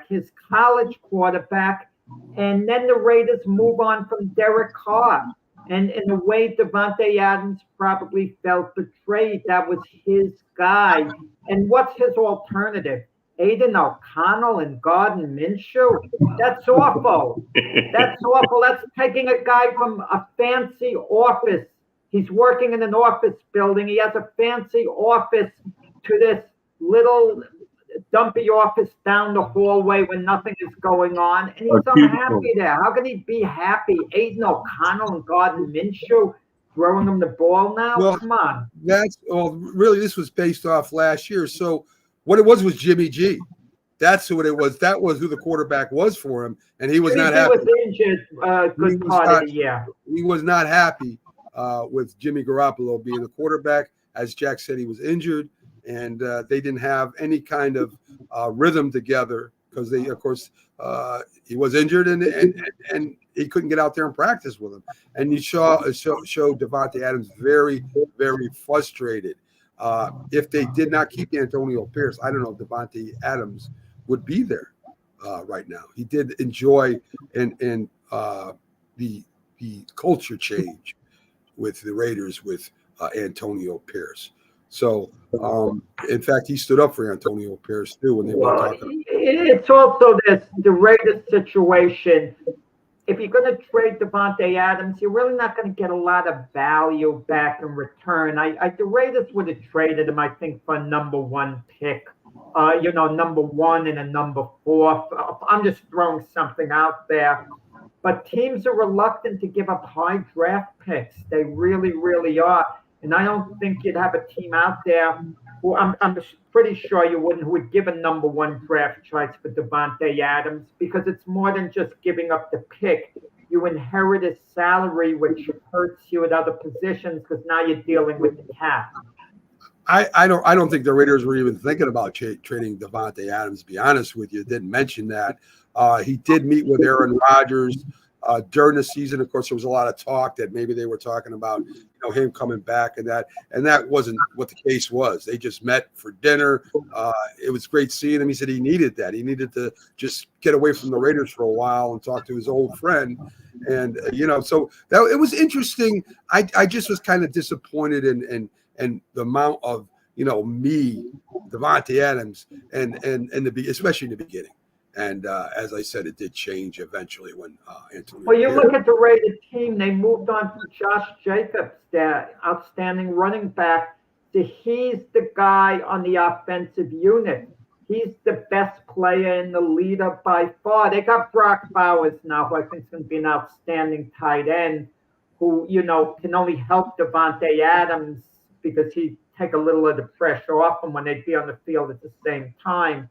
And then the Raiders move on from Derek Carr. And in a way, Davante Adams probably felt betrayed. That was his guy. And what's his alternative? Aiden O'Connell and Gardner Minshew? That's awful. That's awful. That's taking a guy from a fancy office. He's working in an office building. He has a fancy office to this little dumpy office down the hallway when nothing is going on. And he's unhappy there. How can he be happy? Aiden O'Connell and Gardner Minshew throwing him the ball now? Well, come on. Really, this was based off last year. So what it was Jimmy G. That's who it was. That was who the quarterback was for him. And he was not happy. He was injured good part of the year. He was not happy with Jimmy Garoppolo being the quarterback. As Jack said, he was injured. And they didn't have any kind of rhythm together because he was injured and he couldn't get out there and practice with him. And you showed Davante Adams very, very frustrated. If they did not keep Antonio Pierce, I don't know if Davante Adams would be there right now. He did enjoy the culture change with the Raiders with Antonio Pierce. So, in fact, he stood up for Antonio Pierce too when they were talking. It's also the Raiders situation. If you're going to trade Davante Adams, you're really not going to get a lot of value back in return. The Raiders would have traded him, I think, for a number 1 pick. Number 1 and a number 4. I'm just throwing something out there. But teams are reluctant to give up high draft picks. They really, really are. And I don't think you'd have a team out there who I'm pretty sure you wouldn't, who would give a number 1 draft choice for Davante Adams, because it's more than just giving up the pick. You inherit his salary, which hurts you at other positions because now you're dealing with the cap. I don't think the Raiders were even thinking about trading Davante Adams, to be honest with you. Didn't mention that. He did meet with Aaron Rodgers during the season. Of course, there was a lot of talk that maybe they were talking about him coming back, and that wasn't what the case was. They just met for dinner. It was great seeing him. He said he needed that. He needed to just get away from the Raiders for a while and talk to his old friend. And so it was interesting. I just was kind of disappointed in the amount of Davante Adams, and especially in the beginning. And as I said, it did change eventually when Antonio. Well, you look at the Raiders team; they moved on from Josh Jacobs, that outstanding running back. He's the guy on the offensive unit. He's the best player and the leader by far. They got Brock Bowers now, who I think is going to be an outstanding tight end, who can only help Davante Adams because he take a little of the pressure off him when they be on the field at the same time.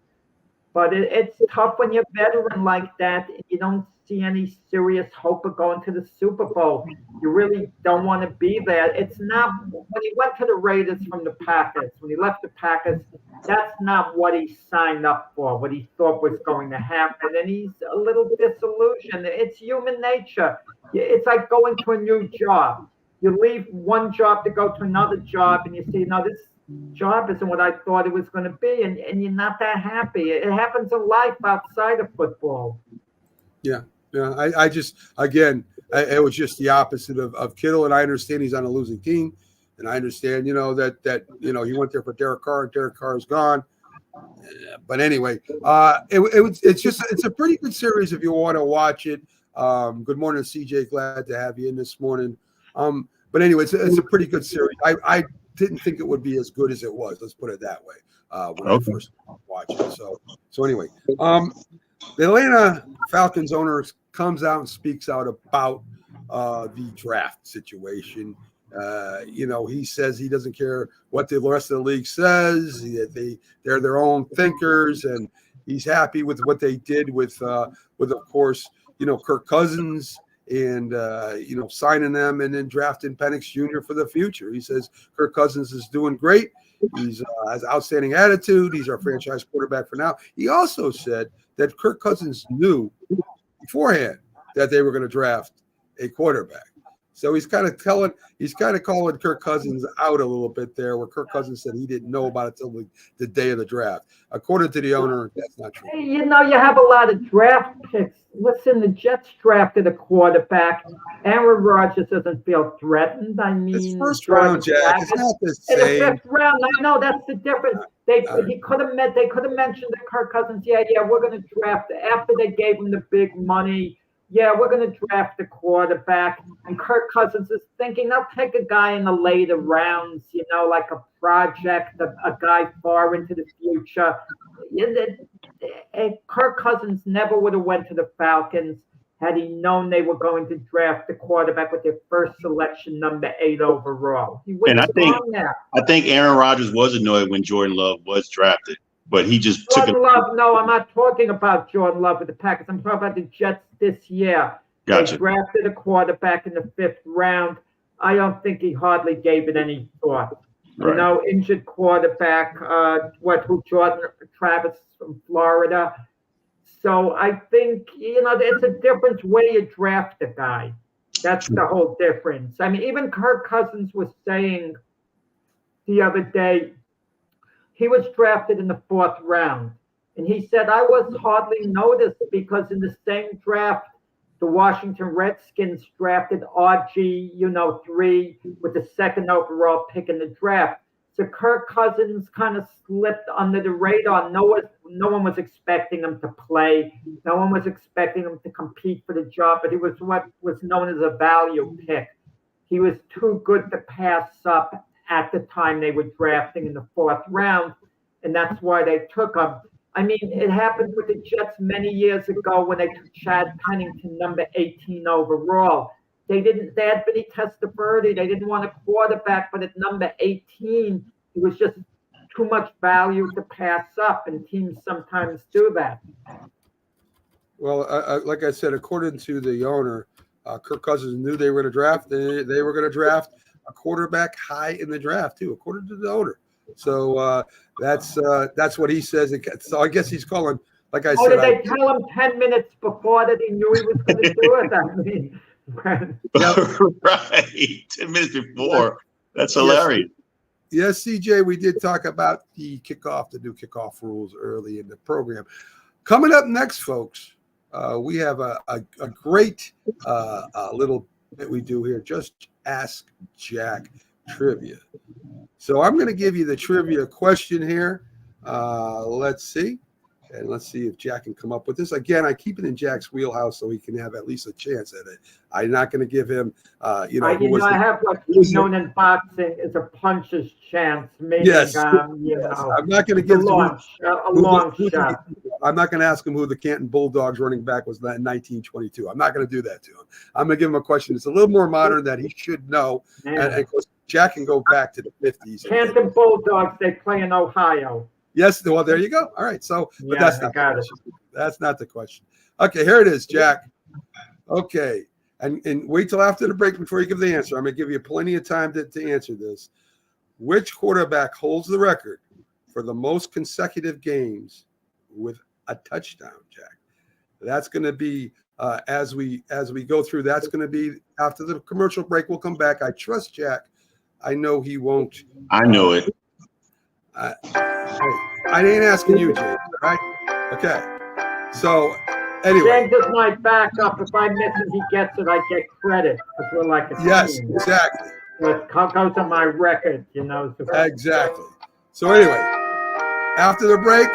But it's tough when you're a veteran like that and you don't see any serious hope of going to the Super Bowl. You really don't want to be there. It's not when he went to the Raiders from the Packers, when he left the Packers, that's not what he signed up for, what he thought was going to happen. And he's a little disillusioned. It's human nature. It's like going to a new job. You leave one job to go to another job and you see, this job isn't what I thought it was going to be, and you're not that happy. It happens in life outside of football. Yeah. I just, again, it was just the opposite of Kittle, and I understand he's on a losing team, and I understand, that he went there for Derek Carr, and Derek Carr is gone. But anyway, it's a pretty good series if you want to watch it. Good morning, CJ. Glad to have you in this morning. But anyway, it's a pretty good series. I didn't think it would be as good as it was. Let's put it that way. When I first watched it. So anyway, the Atlanta Falcons owner comes out and speaks out about the draft situation. He says he doesn't care what the rest of the league says. They're their own thinkers, and he's happy with what they did with of course, Kirk Cousins. And, signing them and then drafting Penix Jr. for the future. He says Kirk Cousins is doing great. He's has outstanding attitude. He's our franchise quarterback for now. He also said that Kirk Cousins knew beforehand that they were going to draft a quarterback. So he's kind of calling Kirk Cousins out a little bit there, where Kirk Cousins said he didn't know about it until the day of the draft. According to the owner, that's not true. You have a lot of draft picks. Listen, the Jets drafted a quarterback. Aaron Rodgers doesn't feel threatened. I mean, it's first round, Jack. It's not the same. In the fifth round, I know that's the difference. They could have mentioned to Kirk Cousins, we're going to draft after they gave him the big money. Yeah, we're going to draft a quarterback. And Kirk Cousins is thinking, I'll take a guy in the later rounds, like a project, a guy far into the future. Kirk Cousins never would have went to the Falcons had he known they were going to draft a quarterback with their first selection, number 8 overall. And I think Aaron Rodgers was annoyed when Jordan Love was drafted. But he just Jordan Love. No, I'm not talking about Jordan Love with the Packers. I'm talking about the Jets this year. Gotcha. They drafted a quarterback in the 5th round. I don't think he hardly gave it any thought. Right. Injured quarterback. Jordan Travis from Florida. So I think, it's a different way you draft a guy. That's the whole difference. I mean, even Kirk Cousins was saying the other day, he was drafted in the 4th round. And he said, I was hardly noticed because in the same draft, the Washington Redskins drafted RG3 with the 2nd overall pick in the draft. So Kirk Cousins kind of slipped under the radar. No one was expecting him to play. No one was expecting him to compete for the job, but he was what was known as a value pick. He was too good to pass up at the time they were drafting in the 4th round, and that's why they took him. I mean, it happened with the Jets many years ago when they took Chad Pennington, number 18 overall. They had Vinny Testaverde. They didn't want a quarterback, but at number 18, it was just too much value to pass up, and teams sometimes do that. Well, like I said, according to the owner, Kirk Cousins knew they were going to draft. They were going to draft a quarterback high in the draft too, according to the owner. So that's what he says. So I guess he's calling. Like I said, did they tell him 10 minutes before that he knew he was going to do it? I mean, right, 10 minutes before. That's hilarious. Yes, CJ, we did talk about the new kickoff rules early in the program. Coming up next, folks, we have a great little bit we do here. Just Ask Jack trivia. So I'm going to give you the trivia question here. Let's see. And let's see if Jack can come up with this. Again, I keep it in Jack's wheelhouse so he can have at least a chance at it. I'm not going to give him, I have what's known in boxing as a puncher's chance. Meaning, yes. I'm not going to give a long shot. I'm not going to ask him who the Canton Bulldogs running back was in 1922. I'm not going to do that to him. I'm going to give him a question that's a little more modern that he should know. And of course, Jack can go back to the 50s. Canton Bulldogs, they play in Ohio. Yes, well, there you go. All right, so but that's not the question. That's not the question. Okay, here it is, Jack. Okay, and wait till after the break before you give the answer. I'm going to give you plenty of time to answer this. Which quarterback holds the record for the most consecutive games with a touchdown, Jack? That's going to be as we go through. That's going to be after the commercial break. We'll come back. I trust Jack. I know he won't. I know it. I ain't asking you, James, right? Okay. So, anyway. James is my backup. If I miss it, he gets it. I get credit. Because we're like a team. Yes, exactly. It goes on my record, Exactly. So, anyway, after the break,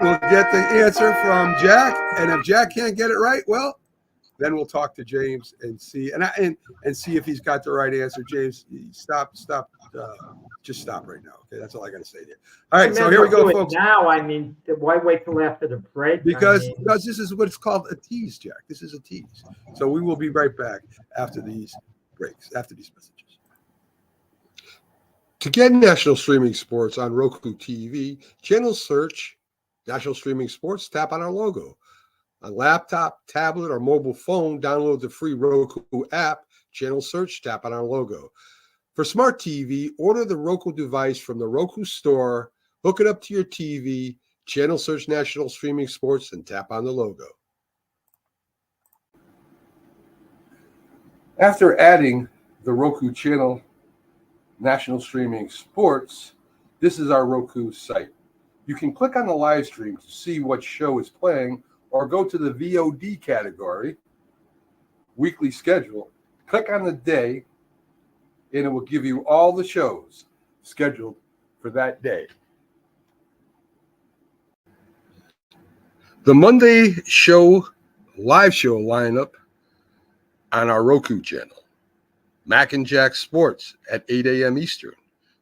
we'll get the answer from Jack. And if Jack can't get it right, well, then we'll talk to James and see and see if he's got the right answer. James, stop. Just stop right now. Okay, that's all I got to say to you. All right, so here we go, folks. Now, I mean, why wait till after the break? Because this is what it's called a tease, Jack. This is a tease. So we will be right back after these breaks, after these messages. To get National Streaming Sports on Roku TV, channel search National Streaming Sports, tap on our logo. On laptop, tablet, or mobile phone, download the free Roku app, channel search, tap on our logo. For smart TV, order the Roku device from the Roku store, hook it up to your TV, channel search National Streaming Sports, and tap on the logo. After adding the Roku channel National Streaming Sports, this is our Roku site. You can click on the live stream to see what show is playing, or go to the VOD category, weekly schedule, click on the day, and it will give you all the shows scheduled for that day. The Monday live show lineup on our Roku channel. Mac-Jack Sports at 8 a.m. Eastern.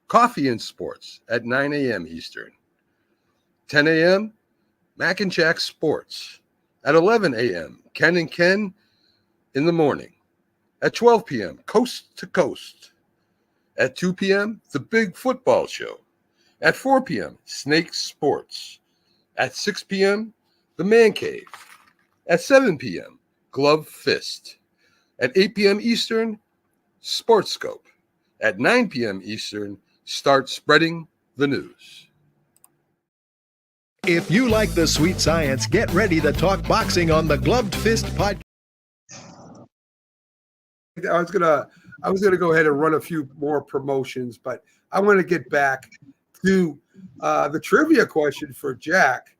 Coffee and Sports at 9 a.m. Eastern. 10 a.m., Mac-Jack Sports. At 11 a.m., Ken and Ken in the morning. At 12 p.m., Coast to Coast. At 2 p.m., The Big Football Show. At 4 p.m., Snake Sports. At 6 p.m., The Man Cave. At 7 p.m., Glove Fist. At 8 p.m. Eastern, Sports Scope. At 9 p.m. Eastern, Start Spreading the News. If you like the sweet science, get ready to talk boxing on the Gloved Fist podcast. I was gonna go ahead and run a few more promotions, but I want to get back to the trivia question for Jack.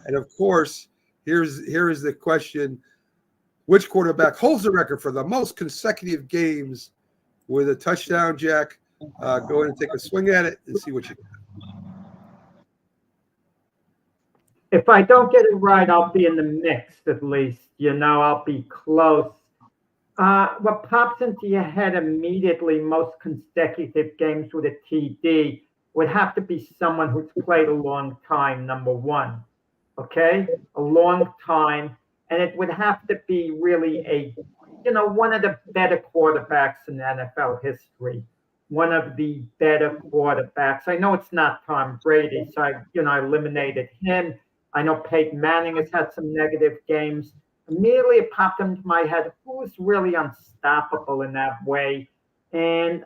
And of course, here is the question: which quarterback holds the record for the most consecutive games with a touchdown? Jack, go ahead and take a swing at it and see what you got. If I don't get it right, I'll be in the mix at least. I'll be close. What pops into your head immediately, most consecutive games with a TD, would have to be someone who's played a long time, number one. Okay? A long time. And it would have to be really one of the better quarterbacks in NFL history. One of the better quarterbacks. I know it's not Tom Brady, so I eliminated him. I know Peyton Manning has had some negative games. Immediately it popped into my head, who's really unstoppable in that way? And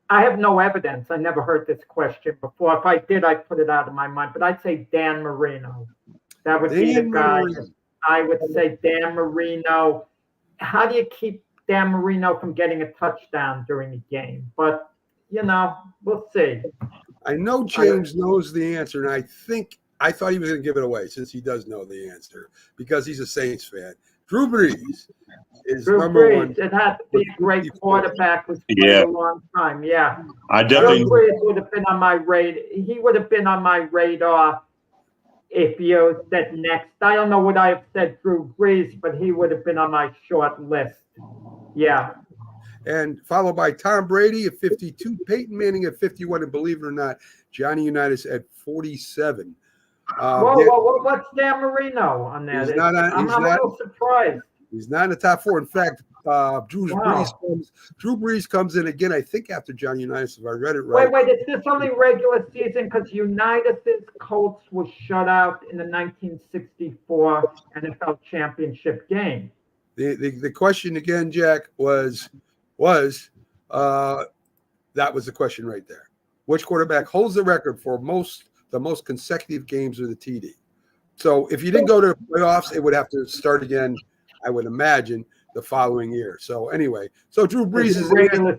I have no evidence. I never heard this question before. If I did, I'd put it out of my mind. But I'd say Dan Marino. That would be the guy. I would say Dan Marino. How do you keep Dan Marino from getting a touchdown during a game? But, we'll see. I know James knows the answer, and I thought he was going to give it away since he does know the answer because he's a Saints fan. Drew Brees is number one. It had to be a great quarterback who's played a long time. Yeah. I definitely. Drew Brees would have been on my radar. He would have been on my radar if you said next. I don't know what I have said Drew Brees, but he would have been on my short list. Yeah. And followed by Tom Brady at 52, Peyton Manning at 51, and believe it or not, Johnny Unitas at 47. What's Dan Marino on that? I'm a little surprised. He's not in the top four. In fact, Drew Brees comes in again, I think, after Johnny Unitas, if I read it right. Wait, is this only regular season? Because Unitas' Colts was shut out in the 1964 NFL Championship game. The question again, Jack, was that was the question right there. Which quarterback holds the record for the most consecutive games with a TD? So if you didn't go to the playoffs, it would have to start again, I would imagine, the following year. So anyway, Drew Brees is regular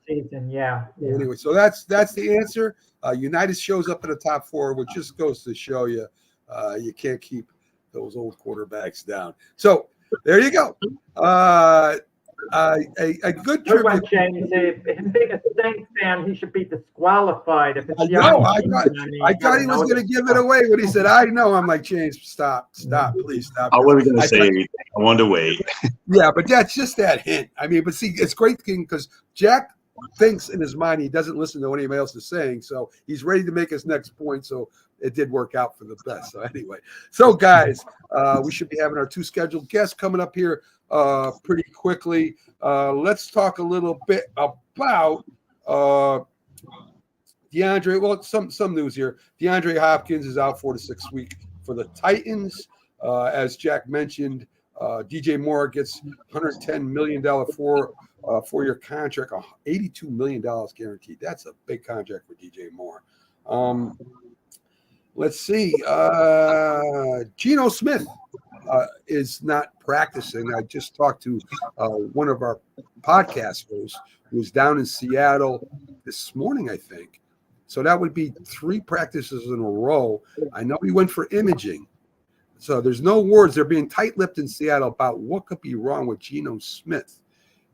season, yeah. Anyway, so that's the answer. United shows up in the top four, which just goes to show you you can't keep those old quarterbacks down. So there you go. A good one, James. Him being a Saints fan, he should be disqualified. If it's I thought he was going to give it away when he said, "I know." I'm like, James, stop, please stop. I wasn't going to say anything. I wanted to wait. Yeah, but that's just that hint. I mean, but see, it's great because Jack thinks in his mind he doesn't listen to what anybody else is saying, so he's ready to make his next point. So it did work out for the best. So anyway, guys, we should be having our two scheduled guests coming up here pretty quickly. Let's talk a little bit about DeAndre. Well, some news here. DeAndre Hopkins is out 4 to 6 weeks for the Titans. As Jack mentioned, DJ Moore gets $110 million four-year contract, $82 million guaranteed. That's a big contract for DJ Moore. Let's see. Geno Smith is not practicing. I just talked to one of our podcast hosts who was down in Seattle this morning, I think. So that would be 3 practices in a row. I know he went for imaging. So there's no words. They're being tight-lipped in Seattle about what could be wrong with Geno Smith.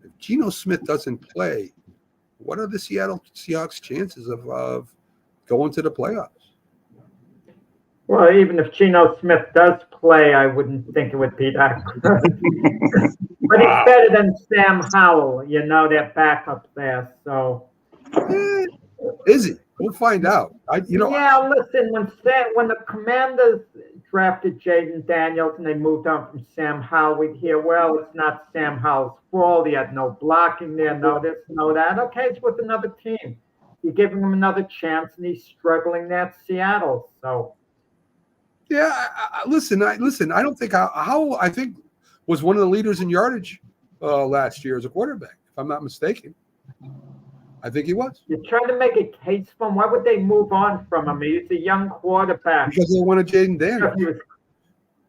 If Geno Smith doesn't play, what are the Seattle Seahawks' chances of going to the playoffs? Well, even if Geno Smith does play, I wouldn't think it would be that good. But he's better than Sam Howell, their backup there. So, is he? We'll find out. Listen, when the Commanders drafted Jaden Daniels and they moved on from Sam Howell, we'd hear, well, it's not Sam Howell's fault. He had no blocking there, no this, no that. Okay, it's with another team. You're giving him another chance, and he's struggling there at Seattle. So. Yeah, listen. I don't think Howell, I think, was one of the leaders in yardage last year as a quarterback, if I'm not mistaken. I think he was. You're trying to make a case for him. Why would they move on from him? He's a young quarterback. Because they wanted Jaden He Daniels. was-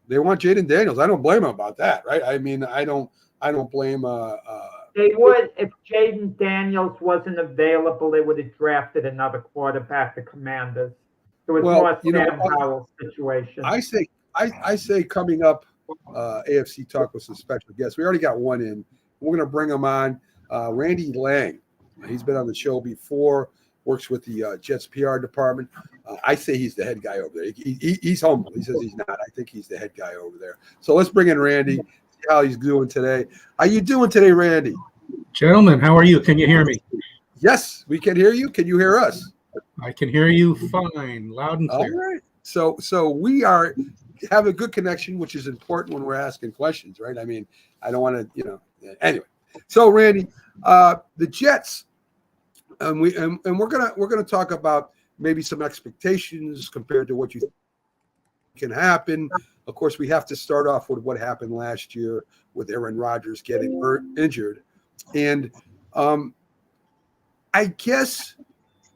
They want Jaden Daniels. I don't blame them about that, right? I mean, I don't blame. They would, if Jaden Daniels wasn't available, they would have drafted another quarterback, the Commanders. It was Well, more you know, Sam Howell's situation. I say coming up, AFC Talk with some special guests. We already got one in. We're going to bring him on. Randy Lange. He's been on the show before. Works with the Jets PR department. I say he's the head guy over there. He's humble. He says he's not. I think he's the head guy over there. So let's bring in Randy. See how he's doing today. How you doing today, Randy? Gentlemen, how are you? Can you hear me? Yes, we can hear you. Can you hear us? I can hear you fine, loud and All clear. right. So we have a good connection, which is important when we're asking questions, right? I mean, I don't want to, anyway. So Randy, the Jets, and we're gonna talk about maybe some expectations compared to what you think can happen. Of course, we have to start off with what happened last year with Aaron Rodgers getting injured, and I guess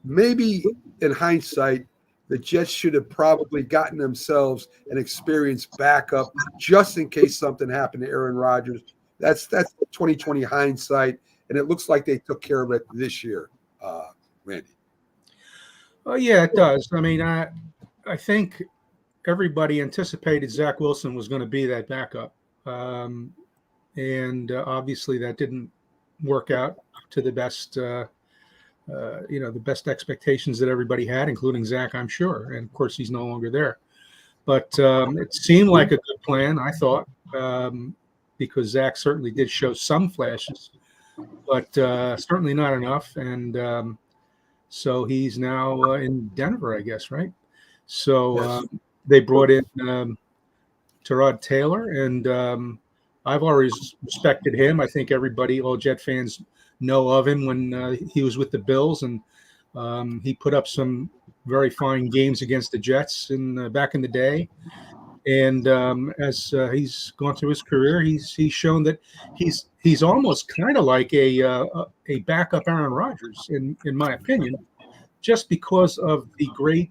maybe in hindsight, the Jets should have probably gotten themselves an experienced backup just in case something happened to Aaron Rodgers. That's 2020 hindsight, and it looks like they took care of it this year, Randy. Oh yeah, it does. I mean, I think everybody anticipated Zach Wilson was going to be that backup, and obviously that didn't work out to the best. The best expectations that everybody had, including Zach, I'm sure. And of course, he's no longer there. But it seemed like a good plan, I thought, because Zach certainly did show some flashes, but certainly not enough. And so he's now in Denver, I guess, right? So they brought in Tyrod Taylor, and I've always respected him. I think all Jet fans know of him when he was with the Bills, and he put up some very fine games against the Jets back in the day. And as he's gone through his career, he's shown that he's almost kind of like a backup Aaron Rodgers, in my opinion, just because of the great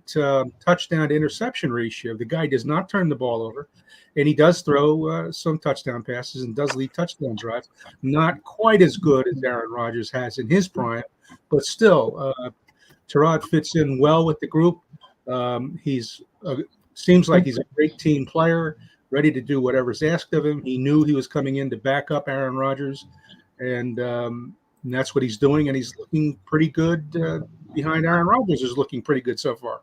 touchdown to interception ratio. The guy does not turn the ball over, and he does throw some touchdown passes and does lead touchdown drives. Not quite as good as Aaron Rodgers has in his prime, but still, Tyrod fits in well with the group. Seems like he's a great team player, ready to do whatever's asked of him. He knew he was coming in to back up Aaron Rodgers, and that's what he's doing, and he's looking pretty good behind Aaron Rodgers is looking pretty good so far.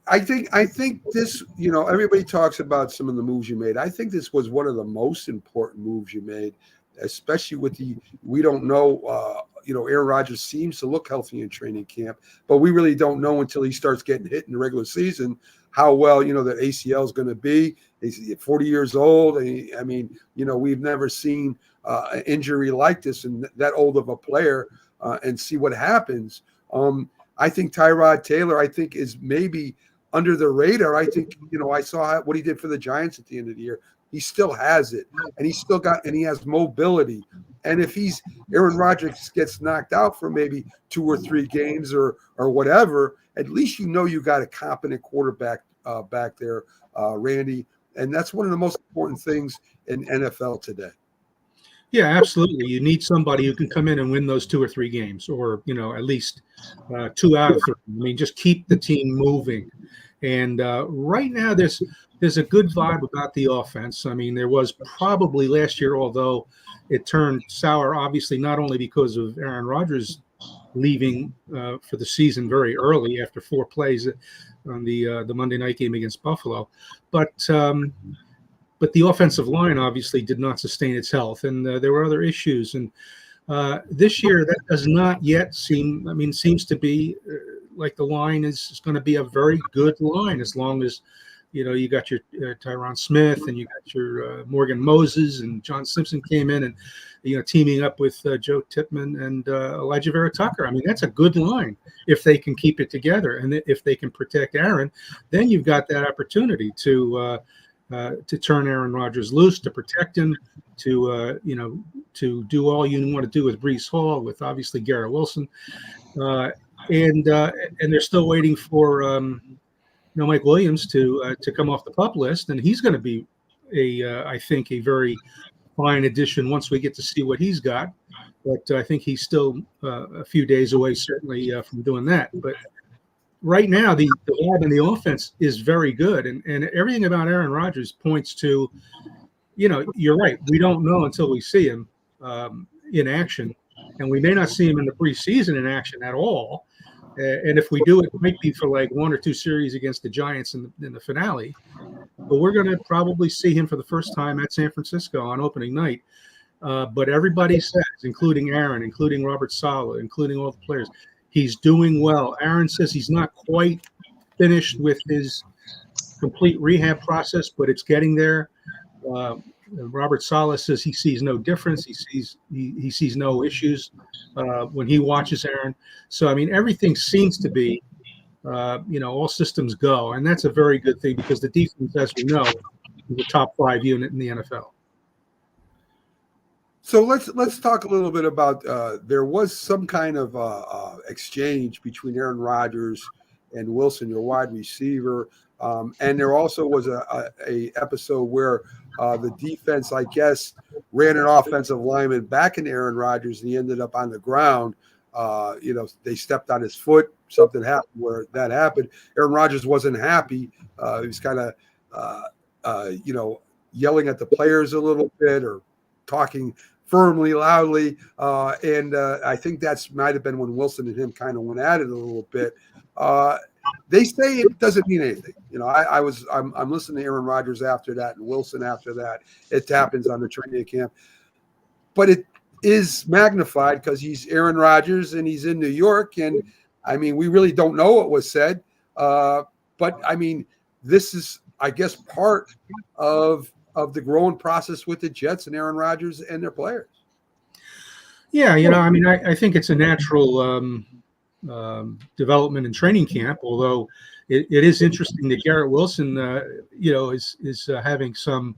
I think this, everybody talks about some of the moves you made. I think this was one of the most important moves you made, especially with we don't know, Aaron Rodgers seems to look healthy in training camp, but we really don't know until he starts getting hit in the regular season how well, the ACL is going to be. He's 40 years old. We've never seen an injury like this and that old of a player and see what happens. I think Tyrod Taylor, is maybe under the radar. I think, I saw what he did for the Giants at the end of the year. He still has it, and he has mobility. And if Aaron Rodgers gets knocked out for maybe 2 or 3 games or whatever, at least you got a competent quarterback back there, Randy. And that's one of the most important things in NFL today. Yeah, absolutely. You need somebody who can come in and win those 2 or 3 games, or at least 2 out of 3. I mean, just keep the team moving. And right now, there's a good vibe about the offense. I mean, there was probably last year, although it turned sour, obviously not only because of Aaron Rodgers leaving for the season very early after 4 plays on the Monday night game against Buffalo, but the offensive line obviously did not sustain its health, and there were other issues. And this year, that does not yet seems to be like the line is going to be a very good line as long as you got your Tyron Smith and you got your Morgan Moses, and John Simpson came in and teaming up with Joe Tippmann and Elijah Vera Tucker. I mean, that's a good line if they can keep it together, and if they can protect Aaron, then you've got that opportunity to to turn Aaron Rodgers loose, to protect him, to to do all you want to do with Breece Hall, with obviously Garrett Wilson, and they're still waiting for Mike Williams to come off the PUP list, and he's going to be I think a very fine addition once we get to see what he's got. But I think he's still a few days away, certainly, from doing that. But right now, the vibe in the offense is very good, and everything about Aaron Rodgers points to, you're right. We don't know until we see him in action, and we may not see him in the preseason in action at all. And if we do, it might be for like 1 or 2 series against the Giants in the finale. But we're going to probably see him for the first time at San Francisco on opening night. But everybody says, including Aaron, including Robert Saleh, including all the players, he's doing well. Aaron says he's not quite finished with his complete rehab process, but it's getting there. Robert Saleh says he sees no difference. He sees no issues when he watches Aaron. So, I mean, everything seems to be, all systems go. And that's a very good thing because the defense, as we know, is the top 5 unit in the NFL. So let's talk a little bit about there was some kind of exchange between Aaron Rodgers and Wilson, your wide receiver, and there also was a episode where the defense, I guess, ran an offensive lineman back in Aaron Rodgers, and he ended up on the ground. They stepped on his foot. Something happened where that happened. Aaron Rodgers wasn't happy. He was kind of, yelling at the players a little bit or talking firmly, loudly, and I think that's might have been when Wilson and him kind of went at it a little bit. They say it doesn't mean anything. I'm listening to Aaron Rodgers after that and Wilson after that. It happens on the training camp, but it is magnified because he's Aaron Rodgers and he's in New York, and I mean we really don't know what was said, but I mean this is, I guess, part of the growing process with the Jets and Aaron Rodgers and their players. Yeah, I mean, I think it's a natural development in training camp, although it is interesting that Garrett Wilson, is having some,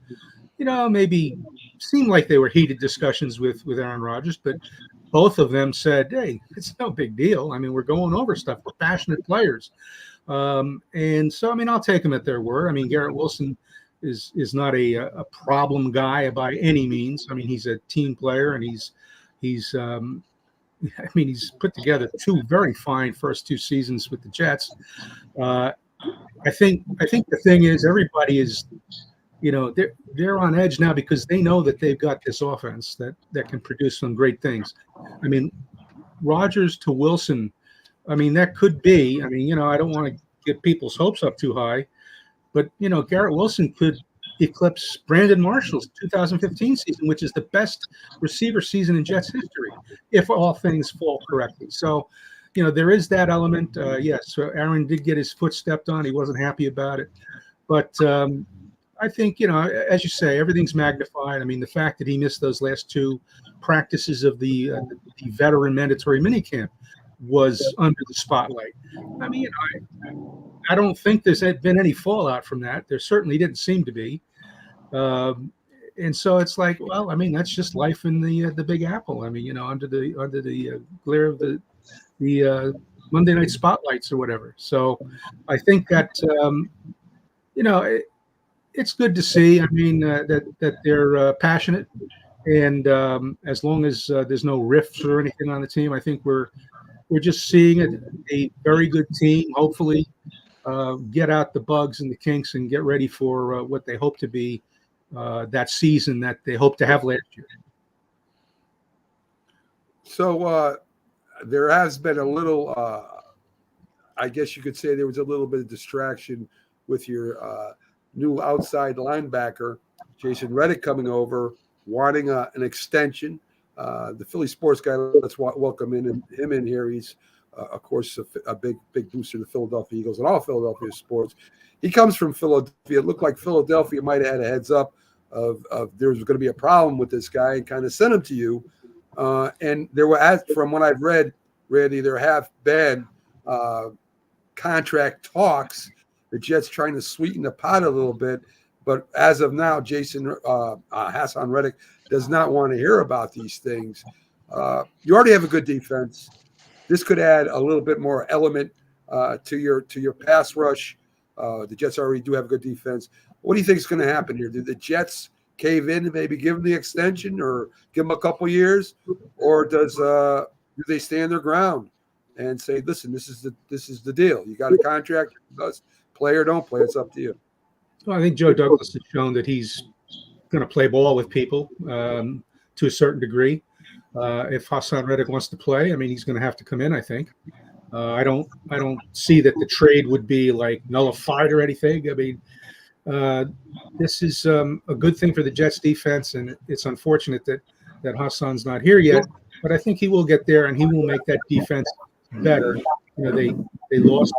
maybe seemed like they were heated discussions with Aaron Rodgers, but both of them said, hey, it's no big deal. I mean, we're going over stuff. We're passionate players. And so, I mean, I'll take them at their word. I mean, Garrett Wilson is not a problem guy by any means. I mean, he's a team player, and he's put together 2 very fine first 2 seasons with the Jets. I think the thing is everybody is, they're on edge now because they know that they've got this offense that can produce some great things. I mean, Rodgers to Wilson, I mean, that could be. I mean, I don't want to get people's hopes up too high. But, Garrett Wilson could eclipse Brandon Marshall's 2015 season, which is the best receiver season in Jets history, if all things fall correctly. So, there is that element. Yes, so Aaron did get his foot stepped on. He wasn't happy about it. But I think, as you say, everything's magnified. I mean, the fact that he missed those last 2 practices of the veteran mandatory minicamp was under the spotlight. I mean, I don't think there's been any fallout from that. There certainly didn't seem to be. And so it's like, well, I mean, that's just life in the Big Apple. I mean, under the glare of the Monday night spotlights or whatever. So I think that it's good to see. I mean, that they're passionate, and as long as there's no rifts or anything on the team, I think we're just seeing a very good team. Hopefully, get out the bugs and the kinks and get ready for what they hope to be that season that they hope to have last year. So there has been a little, I guess you could say there was a little bit of distraction with your new outside linebacker, Jason Reddick, coming over, wanting an extension. The Philly sports guy, let's welcome him in here. He's, of course, a big booster of the Philadelphia Eagles and all Philadelphia sports. He comes from Philadelphia. It looked like Philadelphia might have had a heads up of there was going to be a problem with this guy and kind of sent him to you. And there were, from what I've read, Randy, there have been contract talks. The Jets trying to sweeten the pot a little bit. But as of now, Hassan Reddick does not want to hear about these things. You already have a good defense. This could add a little bit more element to your pass rush. The Jets already do have a good defense. What do you think is going to happen here? Do the Jets cave in and maybe give them the extension or give them a couple years, or do they stand their ground and say, "Listen, this is the deal. You got a contract. Play or don't play. It's up to you." Well, I think Joe Douglas has shown that he's going to play ball with people to a certain degree. If Hassan Reddick wants to play, I mean, he's going to have to come in, I think. I don't see that the trade would be like nullified or anything. I mean, this is a good thing for the Jets defense, and it's unfortunate that Hassan's not here yet. But I think he will get there, and he will make that defense better. You know, they lost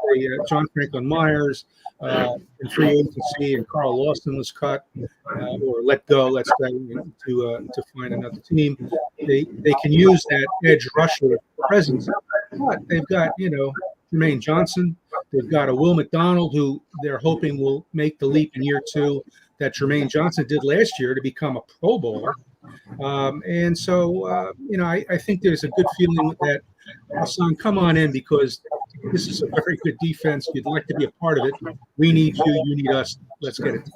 John Franklin Myers in free agency, and Carl Lawson was cut or let go, let's say, to find another team. They can use that edge rusher presence, but they've got Jermaine Johnson. They've got a Will McDonald who they're hoping will make the leap in year 2 that Jermaine Johnson did last year to become a Pro Bowler. And so, I think there's a good feeling that Hassan, come on in, because this is a very good defense. You'd like to be a part of it. We need you. You need us. Let's get it.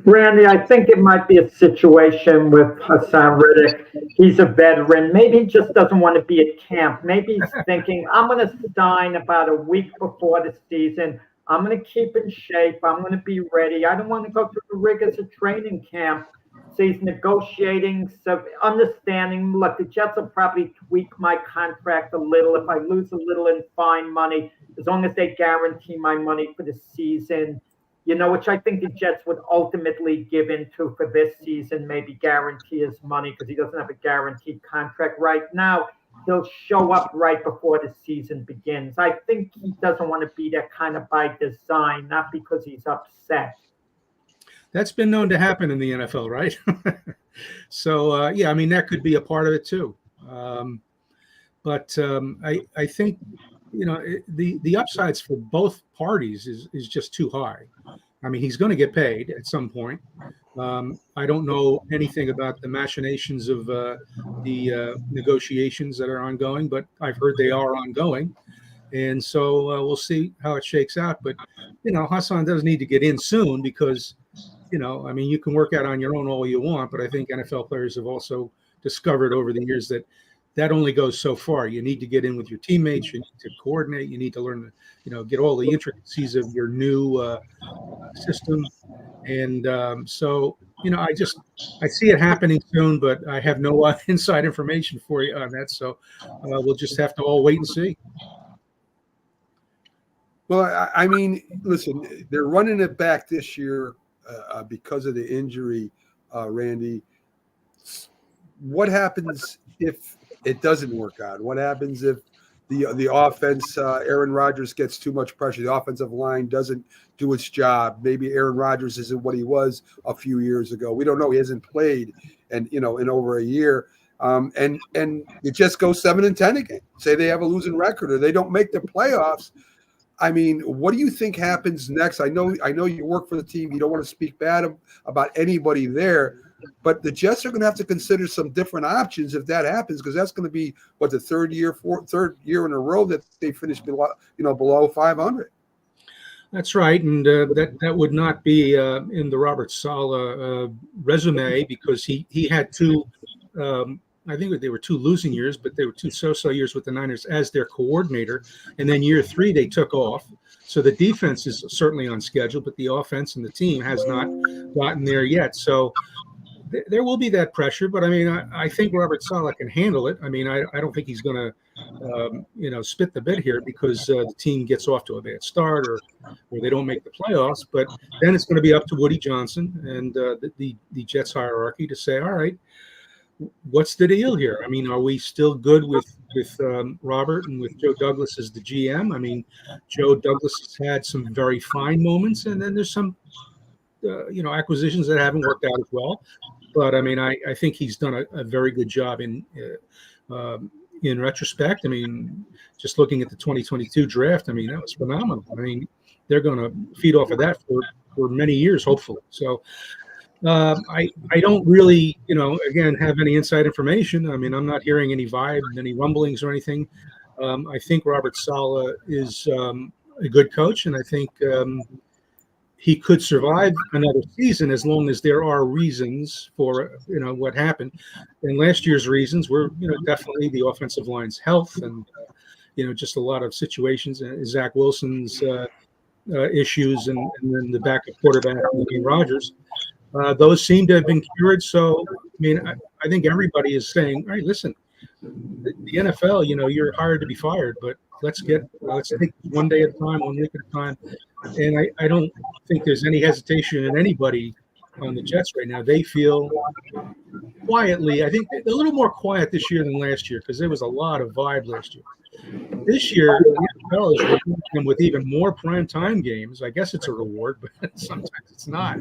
Randy, I think it might be a situation with Hassan Reddick. He's a veteran. Maybe he just doesn't want to be at camp. Maybe he's thinking, I'm going to sign about a week before the season. I'm going to keep in shape. I'm going to be ready. I don't want to go through the rigors of training camp. So he's negotiating, so understanding, look, the Jets will probably tweak my contract a little if I lose a little in fine money, as long as they guarantee my money for the season, which I think the Jets would ultimately give into for this season, maybe guarantee his money because he doesn't have a guaranteed contract right now. He'll show up right before the season begins. I think he doesn't want to be there kind of by design, not because he's upset. That's been known to happen in the NFL, right? So, I mean, that could be a part of it too. But I think, the upsides for both parties is just too high. I mean, he's going to get paid at some point. I don't know anything about the machinations of the negotiations that are ongoing, but I've heard they are ongoing. And so we'll see how it shakes out. But, Hassan does need to get in soon because, I mean, you can work out on your own all you want, but I think NFL players have also discovered over the years that only goes so far. You need to get in with your teammates. You need to coordinate. You need to learn to, get all the intricacies of your new system. And so, I see it happening soon, but I have no inside information for you on that. So we'll just have to all wait and see. Well, I mean, listen, they're running it back this year because of the injury, Randy. What happens if it doesn't work out? What happens if the offense, Aaron Rodgers gets too much pressure? The offensive line doesn't do its job. Maybe Aaron Rodgers isn't what he was a few years ago. We don't know. He hasn't played in over a year. And it just goes 7-10 again. Say they have a losing record or they don't make the playoffs. I mean, what do you think happens next? I know you work for the team. You don't want to speak bad about anybody there, but the Jets are going to have to consider some different options if that happens, because that's going to be the third year in a row that they finish below 500. That's right, and that would not be in the Robert Saleh resume, because he had two. I think they were 2 losing years, but they were 2 so-so years with the Niners as their coordinator. And then year 3, they took off. So the defense is certainly on schedule, but the offense and the team has not gotten there yet. So there will be that pressure. But, I mean, I think Robert Saleh can handle it. I mean, I don't think he's going to, spit the bit here because the team gets off to a bad start or they don't make the playoffs. But then it's going to be up to Woody Johnson and the Jets hierarchy to say, all right, what's the deal here? I mean, are we still good with Robert and with Joe Douglas as the GM? I mean, Joe Douglas has had some very fine moments, and then there's some, acquisitions that haven't worked out as well. But I mean, I think he's done a very good job in in retrospect, I mean, just looking at the 2022 draft, I mean, that was phenomenal. I mean, they're going to feed off of that for many years, hopefully. So I don't really, again, have any inside information. I mean, I'm not hearing any any rumblings or anything. I think Robert Saleh is a good coach, and I think he could survive another season as long as there are reasons for what happened. And last year's reasons were definitely the offensive line's health and just a lot of situations. Zach Wilson's issues, and then the backup quarterback Rodgers. Those seem to have been cured. So I mean, I think everybody is saying, all right, listen, the NFL, you're hired to be fired, but let's take one day at a time, 1 week at a time. And I don't think there's any hesitation in anybody on the Jets right now. They feel quietly, I think a little more quiet this year than last year, because there was a lot of vibe last year. This year, the NFL is rewarding them with even more primetime games. I guess it's a reward, but sometimes it's not.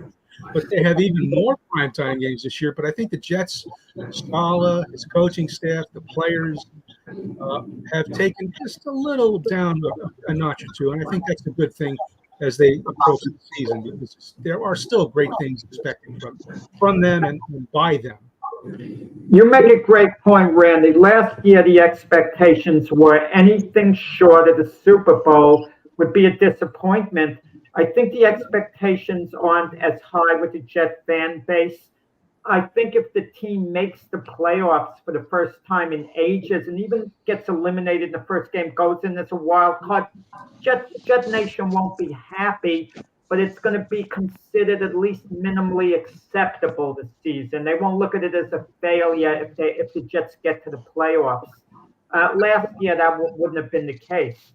But they have even more primetime games this year. But I think the Jets, Saleh, his coaching staff, the players have taken just a little down a notch or two. And I think that's a good thing as they approach the season, because there are still great things expected from them and by them. You make a great point, Randy. Last year, the expectations were anything short of the Super Bowl would be a disappointment. I think the expectations aren't as high with the Jet fan base. I think if the team makes the playoffs for the first time in ages and even gets eliminated in the first game, goes in as a wild card, Jet Nation won't be happy, but it's going to be considered at least minimally acceptable this season. They won't look at it as a failure if the Jets get to the playoffs. Last year, that wouldn't have been the case.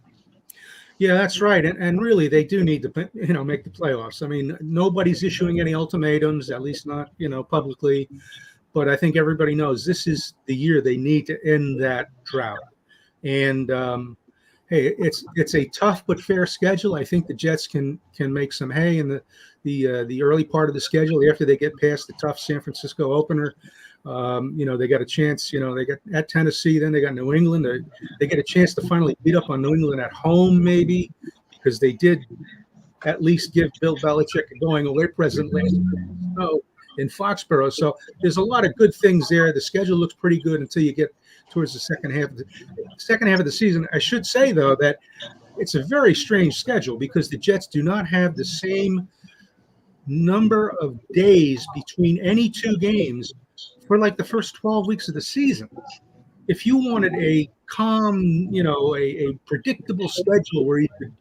Yeah, that's right. And really, they do need to, make the playoffs. I mean, nobody's issuing any ultimatums, at least not, publicly. But I think everybody knows this is the year they need to end that drought. And, hey, it's a tough but fair schedule. I think the Jets can make some hay in the early part of the schedule after they get past the tough San Francisco opener. They got a chance, they got at Tennessee, then they got New England. They get a chance to finally beat up on New England at home, maybe, because they did at least give Bill Belichick a going away present last year in Foxborough. So there's a lot of good things there. The schedule looks pretty good until you get towards the second half of the season. I should say, though, that it's a very strange schedule because the Jets do not have the same number of days between any two games for like the first 12 weeks of the season. If you wanted a calm, a predictable schedule where you could,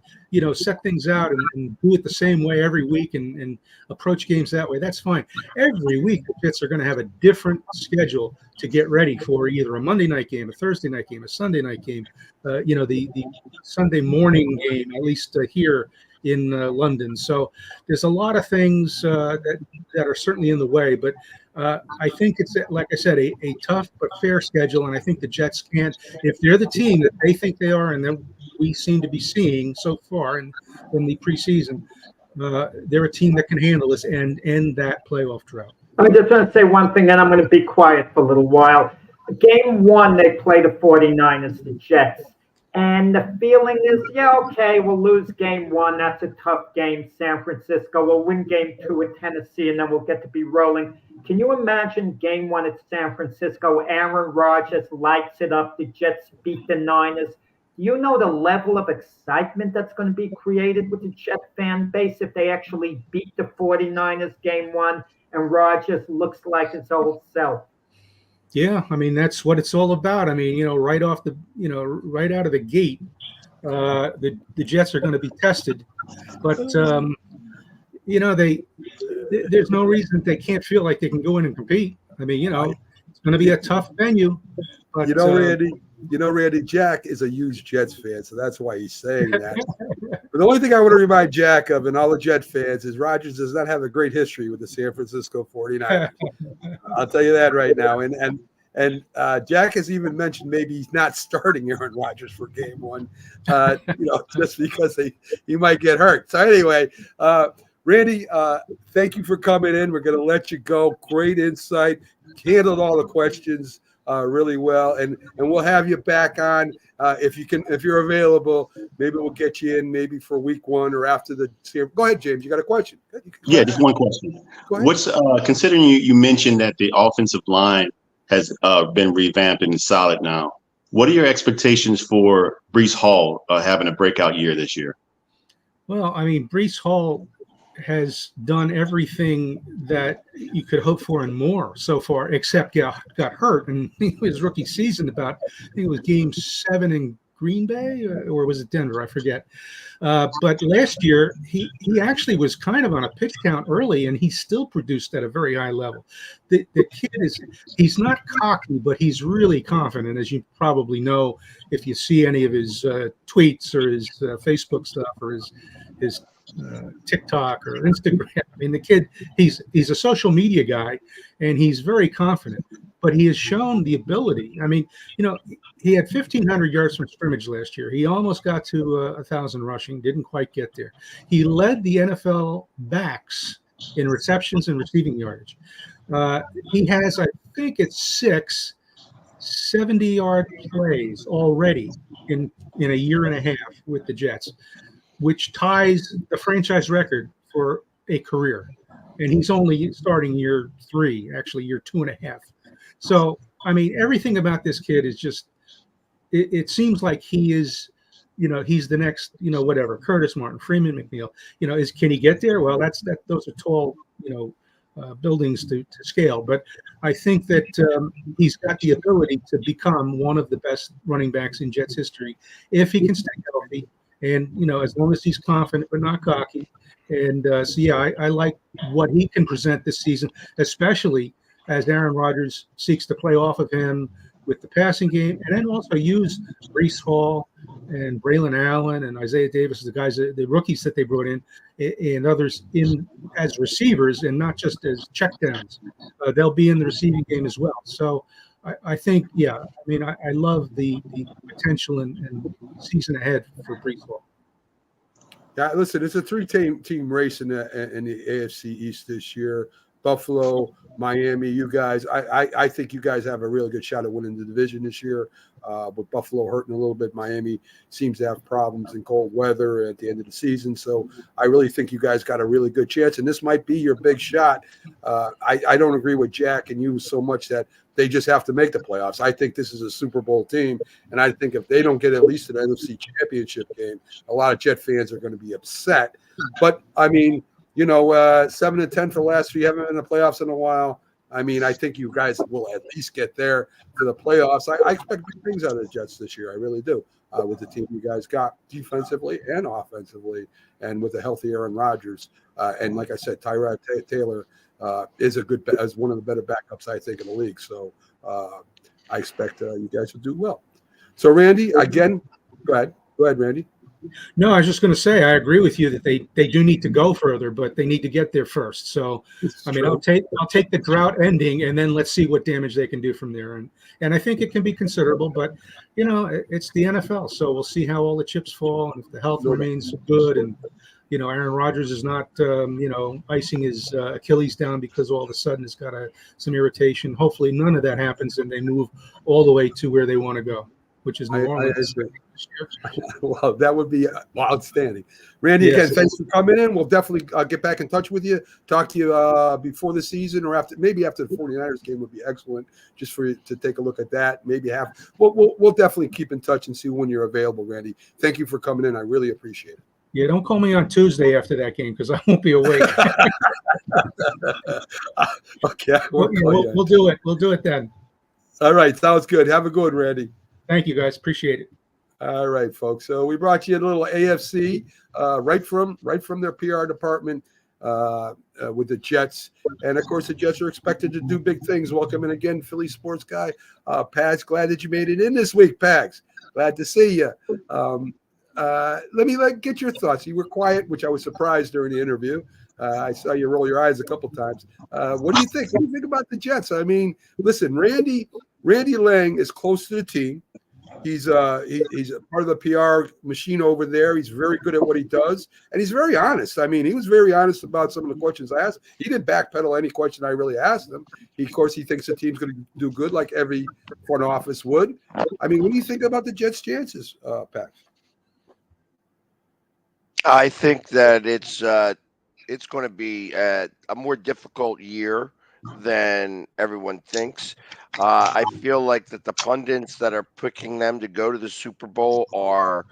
set things out and do it the same way every week and approach games that way, that's fine. Every week, the Jets are going to have a different schedule to get ready for either a Monday night game, a Thursday night game, a Sunday night game, the Sunday morning game, at least here in London. So there's a lot of things that are certainly in the way, but I think it's, like I said, a tough but fair schedule, and I think the Jets can't, if they're the team that they think they are and that we seem to be seeing so far in the preseason, they're a team that can handle this and end that playoff drought. I just want to say one thing, and I'm going to be quiet for a little while. Game one, they play the 49ers, the Jets. And the feeling is, okay, we'll lose game one. That's a tough game. San Francisco. We'll win game two at Tennessee, and then we'll get to be rolling. Can you imagine game one at San Francisco? Aaron Rodgers lights it up. The Jets beat the Niners. You know the level of excitement that's going to be created with the Jet fan base if they actually beat the 49ers game one and Rodgers looks like his old self. Yeah, I mean, that's what it's all about. I mean, right out of the gate, the Jets are going to be tested, but there's no reason they can't feel like they can go in and compete. I mean, it's going to be a tough venue. But, Randy, Jack is a huge Jets fan, so that's why he's saying that. But the only thing I want to remind Jack of and all the Jet fans is Rodgers does not have a great history with the San Francisco 49ers. I'll tell you that right now. And Jack has even mentioned maybe he's not starting Aaron Rodgers for game one, just because he might get hurt. So anyway, Randy, thank you for coming in. We're going to let you go. Great insight. Handled all the questions. really well, and we'll have you back on if you're available. Maybe we'll get you in maybe for week 1 or after the. Go ahead, James. You got a question? Yeah, just one question. What's considering you mentioned that the offensive line has been revamped and is solid now? What are your expectations for Breece Hall having a breakout year this year? Well, I mean, Breece Hall has done everything that you could hope for and more so far, except got hurt in his rookie season. I think it was Game 7 in Green Bay, or was it Denver? I forget. But last year, he actually was kind of on a pitch count early, and he still produced at a very high level. The kid he's not cocky, but he's really confident, as you probably know if you see any of his tweets or his Facebook stuff or his TikTok or Instagram. I mean, the kid, he's a social media guy, and he's very confident. But he has shown the ability. I mean, he had 1,500 yards from scrimmage last year. He almost got to 1,000 rushing, didn't quite get there. He led the NFL backs in receptions and receiving yardage. He has, I think it's 6 70-yard plays already in a year and a half with the Jets, which ties the franchise record for a career. And he's only starting year 3, actually year 2.5. So, I mean, everything about this kid is just, it seems like he is, he's the next, whatever, Curtis Martin, Freeman McNeil, can he get there? Well, those are tall, buildings to scale. But I think that he's got the ability to become one of the best running backs in Jets history if he can stay healthy. And, as long as he's confident but not cocky. And I like what he can present this season, especially as Aaron Rodgers seeks to play off of him with the passing game, and then also use Breece Hall and Braylon Allen and Isaiah Davis, the rookies that they brought in, and others in as receivers and not just as checkdowns. They'll be in the receiving game as well. So I think, I love the potential and season ahead for Breece Hall. Yeah, listen, it's a 3-team race in the AFC East this year. Buffalo, Miami, you guys. I think you guys have a really good shot at winning the division this year. With Buffalo hurting a little bit, Miami seems to have problems in cold weather at the end of the season. So I really think you guys got a really good chance, and this might be your big shot. I don't agree with Jack and you so much that they just have to make the playoffs. I think this is a Super Bowl team, and I think if they don't get at least an NFC Championship game, a lot of Jet fans are going to be upset. But, I mean, 7-10 for the last 3, haven't been in the playoffs in a while. I mean, I think you guys will at least get there for the playoffs. I expect big things out of the Jets this year. I really do, with the team you guys got defensively and offensively, and with a healthy Aaron Rodgers. And like I said, Tyrod Taylor is one of the better backups, I think, in the league. So I expect you guys will do well. So, Randy, again, go ahead, Randy. No, I was just going to say I agree with you that they do need to go further, but they need to get there first. So, I mean, I'll take the drought ending, and then let's see what damage they can do from there. And I think it can be considerable, but it's the NFL, so we'll see how all the chips fall and if the health remains good, and Aaron Rodgers is not icing his Achilles down because all of a sudden it's got some irritation. Hopefully, none of that happens, and they move all the way to where they want to go, which is New Orleans. Well, that would be outstanding. Randy, again, thanks for coming in. We'll definitely get back in touch with you, talk to you before the season or after the 49ers game would be excellent, just for you to take a look at that. Maybe we'll definitely keep in touch and see when you're available, Randy. Thank you for coming in. I really appreciate it. Yeah, don't call me on Tuesday after that game because I won't be awake. Okay. We'll do it. We'll do it then. All right. Sounds good. Have a good one, Randy. Thank you, guys. Appreciate it. All right, folks. So we brought you a little AFC right from their PR department with the Jets. And, of course, the Jets are expected to do big things. Welcome in again, Philly sports guy. Pags, glad that you made it in this week, Pags. Glad to see you. Let me get your thoughts. You were quiet, which I was surprised during the interview. I saw you roll your eyes a couple times. What do you think? What do you think about the Jets? I mean, listen, Randy Lange is close to the team. He's a part of the PR machine over there. He's very good at what he does, and he's very honest. I mean, he was very honest about some of the questions I asked. He didn't backpedal any question I really asked him. Of course, he thinks the team's going to do good, like every front office would. I mean, what do you think about the Jets' chances, Pat? I think that it's going to be a more difficult year than everyone thinks. I feel like that the pundits that are picking them to go to the Super Bowl are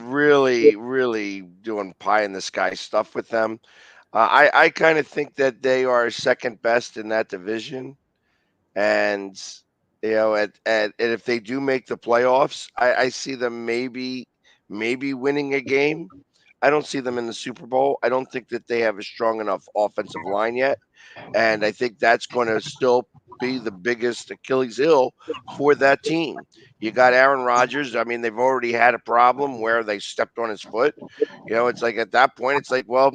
really, really doing pie in the sky stuff with them. I kind of think that they are second best in that division, and and if they do make the playoffs, I see them maybe winning a game. I don't see them in the Super Bowl. I don't think that they have a strong enough offensive line yet. And I think that's going to still be the biggest Achilles heel for that team. You got Aaron Rodgers. I mean, they've already had a problem where they stepped on his foot. It's like at that point, it's like, well,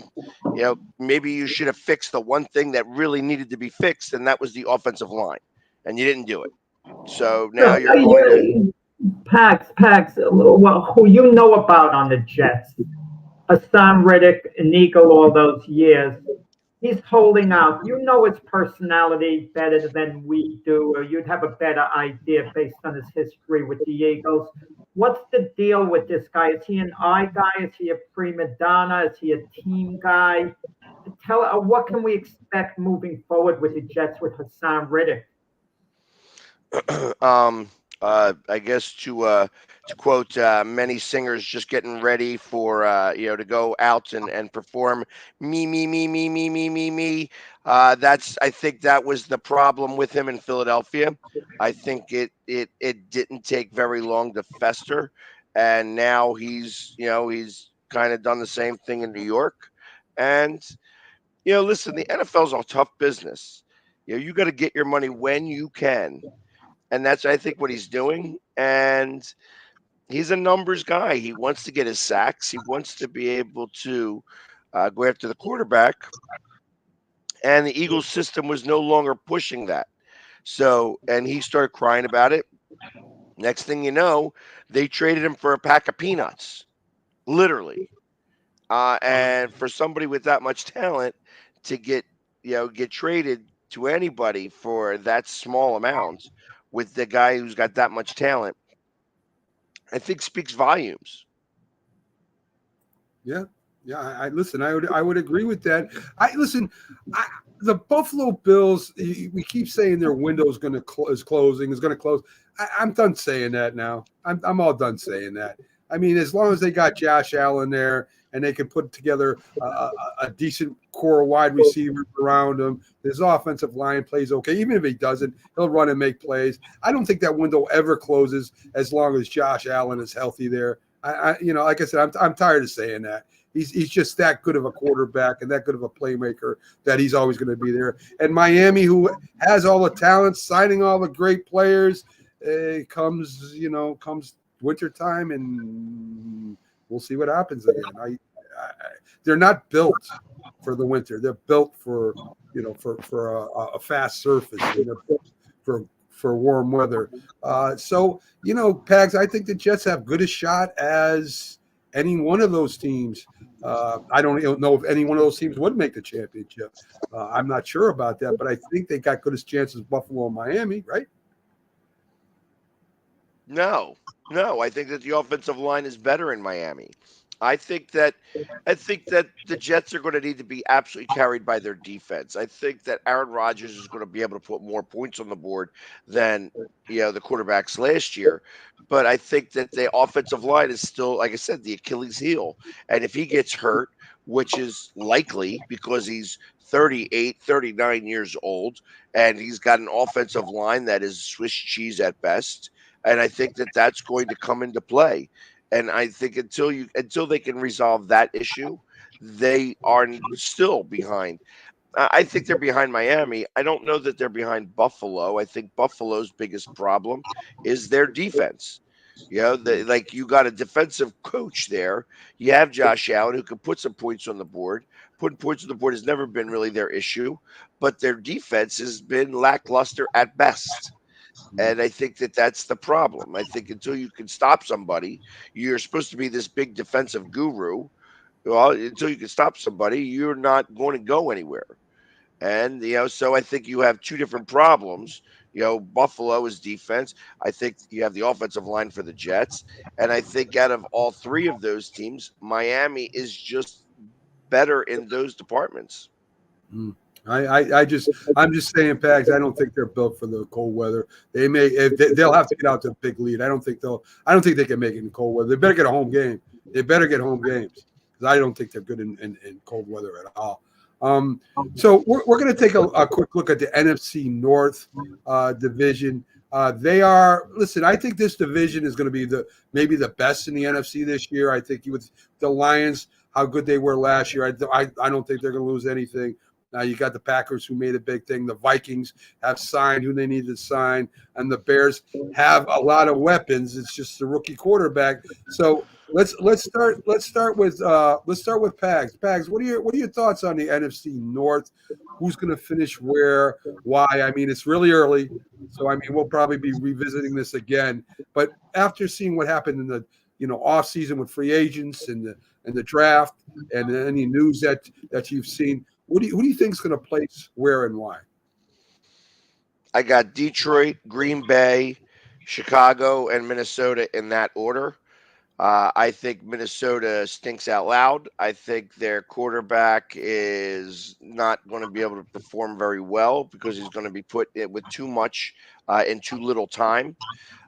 maybe you should have fixed the one thing that really needed to be fixed, and that was the offensive line. And you didn't do it. So now you're going to. Pags, well, who you know about on the Jets, Hassan Reddick and Engle all those years, he's holding out. You know his personality better than we do, or you'd have a better idea based on his history with the Eagles. What's the deal with this guy? Is he an eye guy? Is he a prima donna? Is he a team guy? What can we expect moving forward with the Jets with Hassan Reddick? I guess to quote many singers just getting ready for to go out and perform me. I think that was the problem with him in Philadelphia. I think it didn't take very long to fester, and now he's kind of done the same thing in New York. And listen, the NFL's a tough business. You got to get your money when you can. And that's, I think, what he's doing. And he's a numbers guy. He wants to get his sacks. He wants to be able to go after the quarterback. And the Eagles system was no longer pushing that. So, and he started crying about it. Next thing you know, they traded him for a pack of peanuts, literally. And for somebody with that much talent to get traded to anybody for that small amount, with the guy who's got that much talent, I think speaks volumes. Yeah. I listen. I would agree with that. The Buffalo Bills. We keep saying their window is going to closing. I'm done saying that now. I'm all done saying that. I mean, as long as they got Josh Allen there and they can put together a decent core wide receiver around him, his offensive line plays okay. Even if he doesn't, he'll run and make plays. I don't think that window ever closes as long as Josh Allen is healthy there. Like I said, I'm tired of saying that. He's just that good of a quarterback and that good of a playmaker that he's always going to be there. And Miami, who has all the talent, signing all the great players, comes wintertime, and we'll see what happens again. They're not built for the winter. They're built for a fast surface. They're built for warm weather. Pags, I think the Jets have good a shot as any one of those teams. I don't know if any one of those teams would make the championship. I'm not sure about that, but I think they got good as chances Buffalo and Miami, right? No, I think that the offensive line is better in Miami. I think that the Jets are going to need to be absolutely carried by their defense. I think that Aaron Rodgers is going to be able to put more points on the board than the quarterbacks last year. But I think that the offensive line is still, like I said, the Achilles heel. And if he gets hurt, which is likely because he's 38, 39 years old, and he's got an offensive line that is Swiss cheese at best. And I think that that's going to come into play. And I think until they can resolve that issue, they are still behind. I think they're behind Miami. I don't know that they're behind Buffalo. I think Buffalo's biggest problem is their defense. You got a defensive coach there. You have Josh Allen who can put some points on the board. Putting points on the board has never been really their issue, but their defense has been lackluster at best. And I think that that's the problem. I think until you can stop somebody, you're supposed to be this big defensive guru. Well, until you can stop somebody, you're not going to go anywhere. And, so I think you have two different problems. Buffalo is defense. I think you have the offensive line for the Jets. And I think out of all three of those teams, Miami is just better in those departments. I'm just saying, Pags. I don't think they're built for the cold weather. They'll have to get out to a big lead. I don't think they can make it in cold weather. They better get a home game. They better get home games because I don't think they're good in cold weather at all. So we're going to take a quick look at the NFC North division. Listen, I think this division is going to be maybe the best in the NFC this year. I think with the Lions, how good they were last year, I don't think they're going to lose anything. Now you got the Packers who made a big thing. The Vikings have signed who they need to sign, and the Bears have a lot of weapons. It's just the rookie quarterback. So let's start with Pags. Pags, what are your thoughts on the NFC North? Who's going to finish where? Why? I mean, it's really early, so I mean we'll probably be revisiting this again. But after seeing what happened in the off season with free agents and the draft and any news that you've seen. Who do you think is going to place where and why? I got Detroit, Green Bay, Chicago, and Minnesota in that order. I think Minnesota stinks out loud. I think their quarterback is not going to be able to perform very well because he's going to be put with too much in too little time.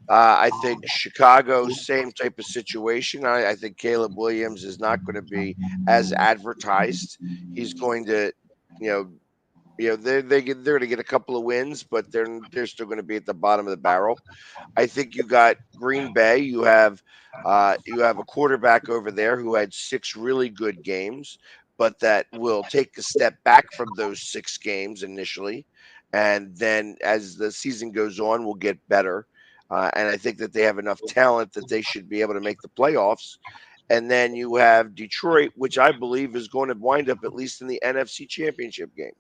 I think Chicago, same type of situation. I think Caleb Williams is not going to be as advertised. He's going to, they're going to get a couple of wins, but they're still going to be at the bottom of the barrel. I think you got Green Bay. You have a quarterback over there who had 6 really good games, but that will take a step back from those 6 games initially, and then as the season goes on, will get better. And I think that they have enough talent that they should be able to make the playoffs. And then you have Detroit, which I believe is going to wind up at least in the NFC Championship game.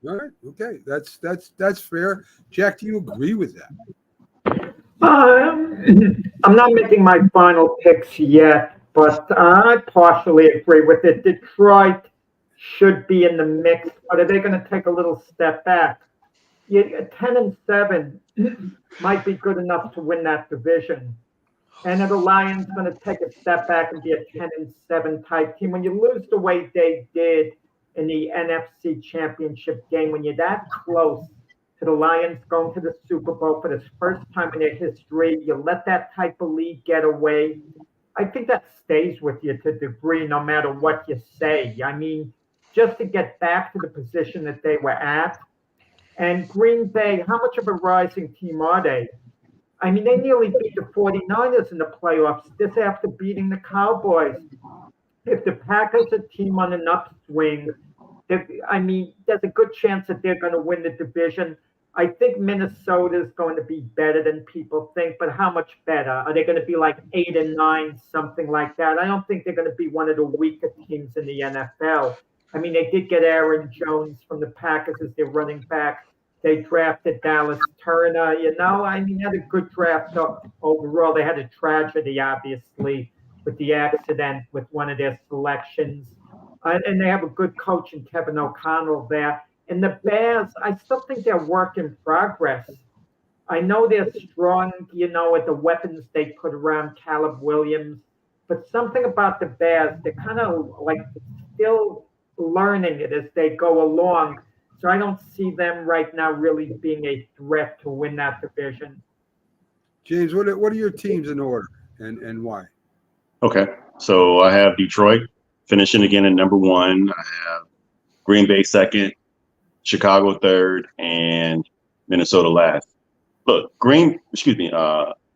All right. Okay. That's fair. Jack, do you agree with that? I'm not making my final picks yet, but I partially agree with it. Detroit should be in the mix, but are they going to take a little step back? 10-7 might be good enough to win that division. And are the Lions going to take a step back and be a 10-7 type team? When you lose the way they did in the NFC Championship game, when you're that close to the Lions going to the Super Bowl for the first time in their history, you let that type of lead get away. I think that stays with you to a degree, no matter what you say. I mean, just to get back to the position that they were at. And Green Bay, how much of a rising team are they? I mean, they nearly beat the 49ers in the playoffs just after beating the Cowboys. If the Packers are a team on an upswing, there's a good chance that they're going to win the division. I think Minnesota is going to be better than people think, but how much better? Are they going to be like 8-9, something like that? I don't think they're going to be one of the weaker teams in the NFL. I mean, they did get Aaron Jones from the Packers as their running back. They drafted Dallas Turner. They had a good draft overall. They had a tragedy, obviously, with the accident with one of their selections. And they have a good coach in Kevin O'Connell there. And the Bears, I still think they're work in progress. I know they're strong, with the weapons they put around Caleb Williams. But something about the Bears, they're kind of like still learning it as they go along. So I don't see them right now really being a threat to win that division. James, what are your teams in order and why? Okay. So I have Detroit finishing again at number 1. I have Green Bay second, Chicago third, and Minnesota last. Look,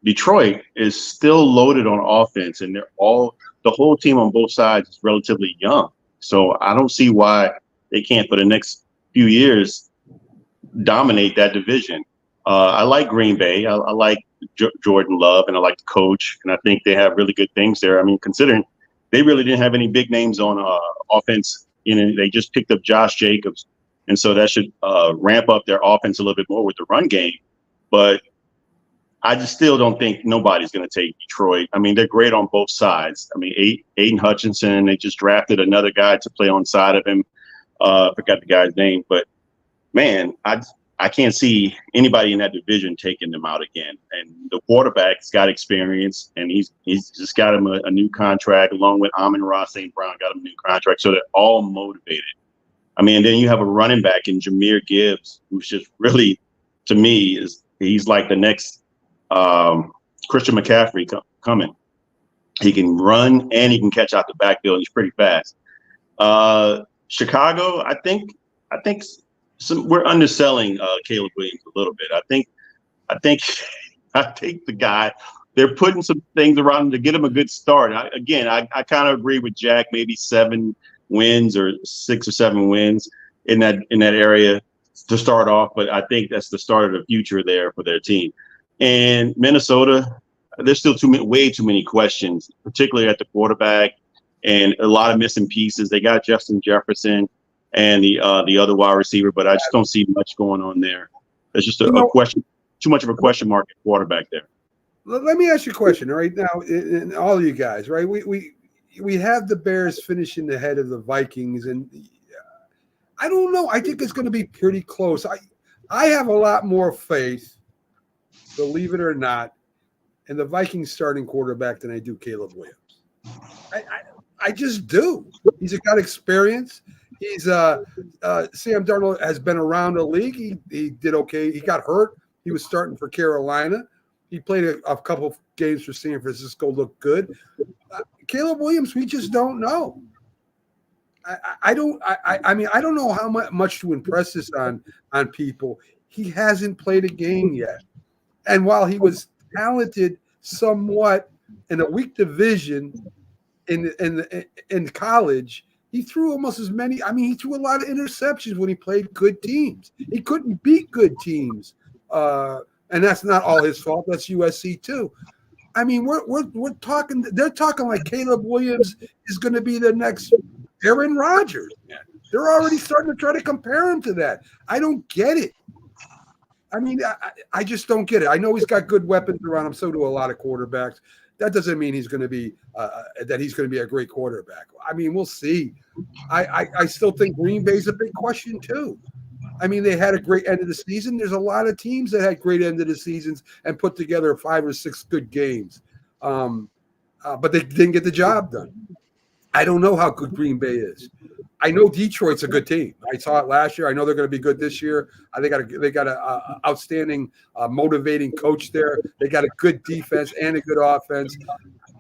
Detroit is still loaded on offense, and the whole team on both sides is relatively young. So I don't see why they can't, for the next few years, dominate that division. I like Green Bay. I like Jordan Love, and I like the coach, and I think they have really good things there. I mean, considering they really didn't have any big names on offense, they just picked up Josh Jacobs, and so that should ramp up their offense a little bit more with the run game. but I just still don't think nobody's going to take Detroit. I mean, they're great on both sides. I mean, Aiden Hutchinson, they just drafted another guy to play on side of him. I forgot the guy's name, but man, I can't see anybody in that division taking them out again. And the quarterback's got experience, and he's just got him a new contract along with Amon-Ra St. Brown, got him a new contract. So they're all motivated. I mean, then you have a running back in Jahmyr Gibbs, who's just really, to me, he's like the next Christian McCaffrey coming. He can run and he can catch out the backfield. He's pretty fast. Chicago, I think we're underselling Caleb Williams a little bit. I think the guy, they're putting some things around him to get him a good start. I kind of agree with Jack. Maybe 7 wins or 6 or 7 wins in that area to start off. But I think that's the start of the future there for their team. And Minnesota, there's still way too many questions, particularly at the quarterback, and a lot of missing pieces. They got Justin Jefferson and the other wide receiver, but I just don't see much going on there. There's just a question, too much of a question mark at quarterback there. Let me ask you a question right now, and all of you guys, right? We have the Bears finishing ahead of the Vikings, and I don't know. I think it's going to be pretty close. I have a lot more faith, believe it or not, in the Vikings starting quarterback than I do Caleb Williams. I just do. He's got experience. He's Sam Darnold has been around the league. He did okay. He got hurt. He was starting for Carolina. He played a couple of games for San Francisco, looked good. Caleb Williams, we just don't know. I mean, I don't know how much to impress this on people. He hasn't played a game yet. And while he was talented somewhat in a weak division in college, he threw almost as many. I mean, he threw a lot of interceptions when he played good teams. He couldn't beat good teams, and that's not all his fault. That's USC too. I mean, we're talking. They're talking like Caleb Williams is going to be the next Aaron Rodgers. They're already starting to try to compare him to that. I don't get it. I mean, I just don't get it. I know he's got good weapons around him. So do a lot of quarterbacks. That doesn't mean he's going to be a great quarterback. I mean, we'll see. I still think Green Bay's a big question too. I mean, they had a great end of the season. There's a lot of teams that had great end of the seasons and put together 5 or 6 good games, but they didn't get the job done. I don't know how good Green Bay is. I know Detroit's a good team. I saw it last year. I know they're going to be good this year. They got an outstanding, motivating coach there. They got a good defense and a good offense.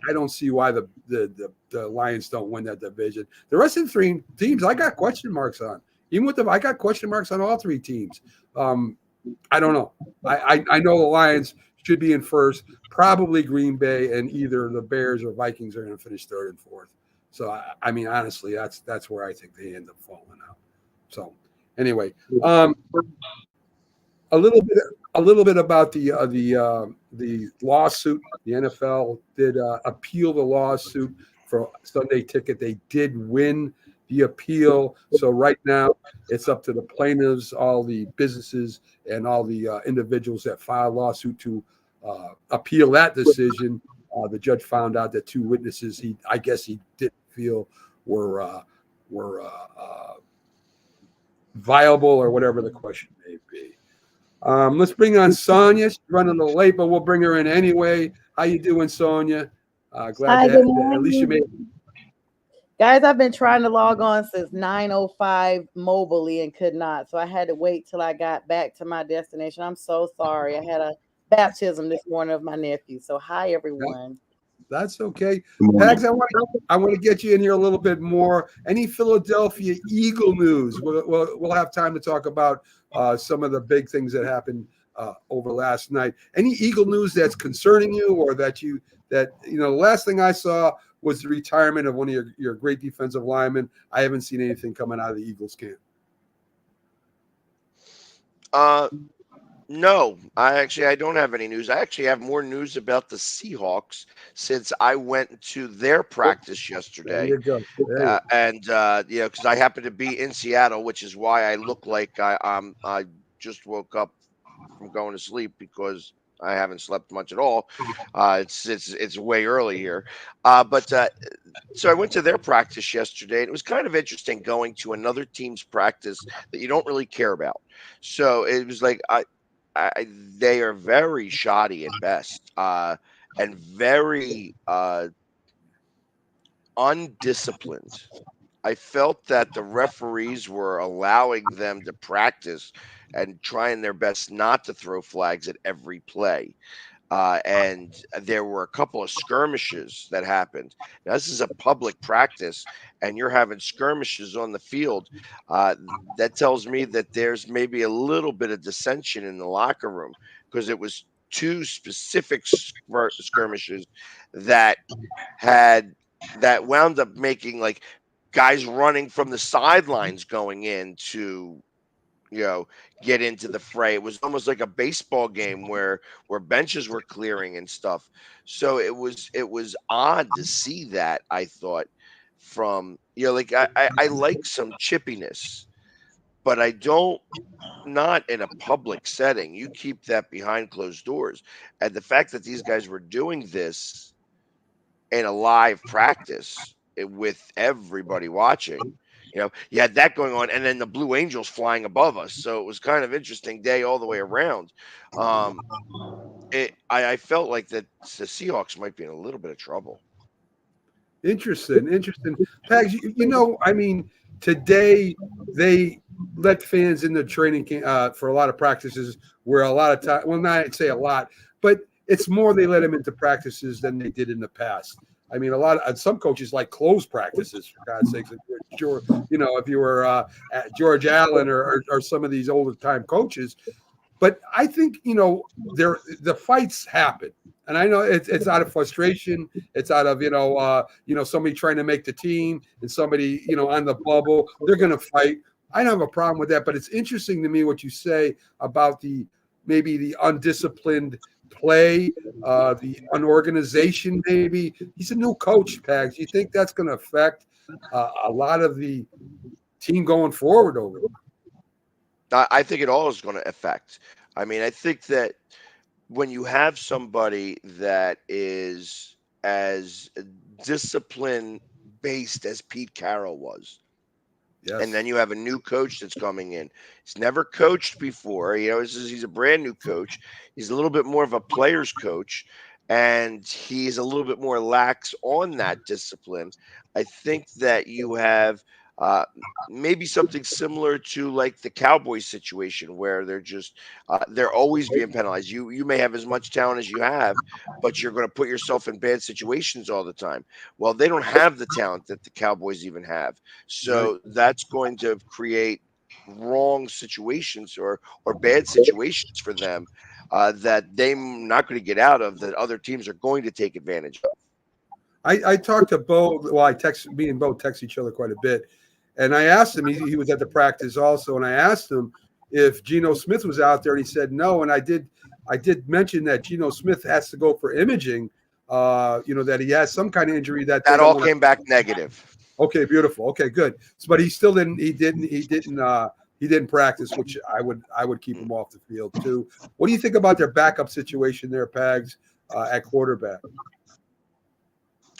I don't see why the Lions don't win that division. The rest of the 3 teams, I got question marks on. Even with them, I got question marks on all 3 teams. I don't know. I know the Lions should be in first. Probably Green Bay, and either the Bears or Vikings are going to finish 3rd and 4th. So I mean, honestly, that's where I think they end up falling out. So anyway, a little bit about the lawsuit. The NFL did appeal the lawsuit for Sunday Ticket. They did win the appeal. So right now, it's up to the plaintiffs, all the businesses, and all the individuals that filed a lawsuit to appeal that decision. The judge found out that 2 witnesses I guess he didn't feel were viable, or whatever the question may be. Let's bring on Sonja. She's running a little late, but we'll bring her in anyway. How you doing, Sonja? Glad to have you. At least you made. Guys, I've been trying to log on since 9:05 mobilely and could not, so I had to wait till I got back to my destination. I'm so sorry. I had a baptism this morning of my nephew. So hi, everyone. That's okay. Pags, I want to get you in here a little bit more. Any Philadelphia Eagle news? We'll have time to talk about some of the big things that happened over last night. Any Eagle news that's concerning you, or that the last thing I saw was the retirement of one of your great defensive linemen. I haven't seen anything coming out of the Eagles camp. No, I don't have any news. I actually have more news about the Seahawks since I went to their practice yesterday. There you go. Because I happen to be in Seattle, which is why I look like I just woke up from going to sleep because I haven't slept much at all. It's way early here, so I went to their practice yesterday, and it was kind of interesting going to another team's practice that you don't really care about. So it was like they are very shoddy at best, and very undisciplined. I felt that the referees were allowing them to practice and trying their best not to throw flags at every play. And there were a couple of skirmishes that happened. Now, this is a public practice, and you're having skirmishes on the field. That tells me that there's maybe a little bit of dissension in the locker room because it was two specific skirmishes that had that wound up making like guys running from the sidelines going in to get into the fray. It was almost like a baseball game where benches were clearing and stuff. So it was odd to see that. I thought from like I like some chippiness, but I don't, not in a public setting. You keep that behind closed doors. And the fact that these guys were doing this in a live practice with everybody watching, you had that going on, and then the Blue Angels flying above us. So it was kind of interesting day all the way around. I felt like that the Seahawks might be in a little bit of trouble. Interesting. Pags, I mean, today they let fans in the training camp for a lot of practices where a lot of time, well, not say a lot, but it's more they let them into practices than they did in the past. I mean, some coaches like closed practices, for God's sakes. If you were at George Allen or some of these older time coaches. But I think, the fights happen. And I know it's out of frustration. It's out of, somebody trying to make the team and somebody, on the bubble. They're going to fight. I don't have a problem with that. But it's interesting to me what you say about maybe the undisciplined play, the unorganization, maybe. He's a new coach, Pags. You think that's going to affect a lot of the team going forward over there? I think it all is going to affect. I mean, I think that when you have somebody that is as discipline based as Pete Carroll was, yes, and then you have a new coach that's coming in. He's never coached before. He's a brand new coach. He's a little bit more of a player's coach, and he's a little bit more lax on that discipline. I think that you have maybe something similar to like the Cowboys situation where they're always being penalized. You may have as much talent as you have, but you're going to put yourself in bad situations all the time. Well, they don't have the talent that the Cowboys even have. So that's going to create wrong situations or bad situations for them that they're not going to get out of, that other teams are going to take advantage of. I talked to Bo. Well, me and Bo text each other quite a bit. And I asked him, he was at the practice also, and I asked him if Geno Smith was out there, and he said no. And I did mention that Geno Smith has to go for imaging, that he has some kind of injury that all came back negative. Okay, beautiful. Okay, good. But he still didn't practice, which I would keep him off the field too. What do you think about their backup situation there, Pags, at quarterback?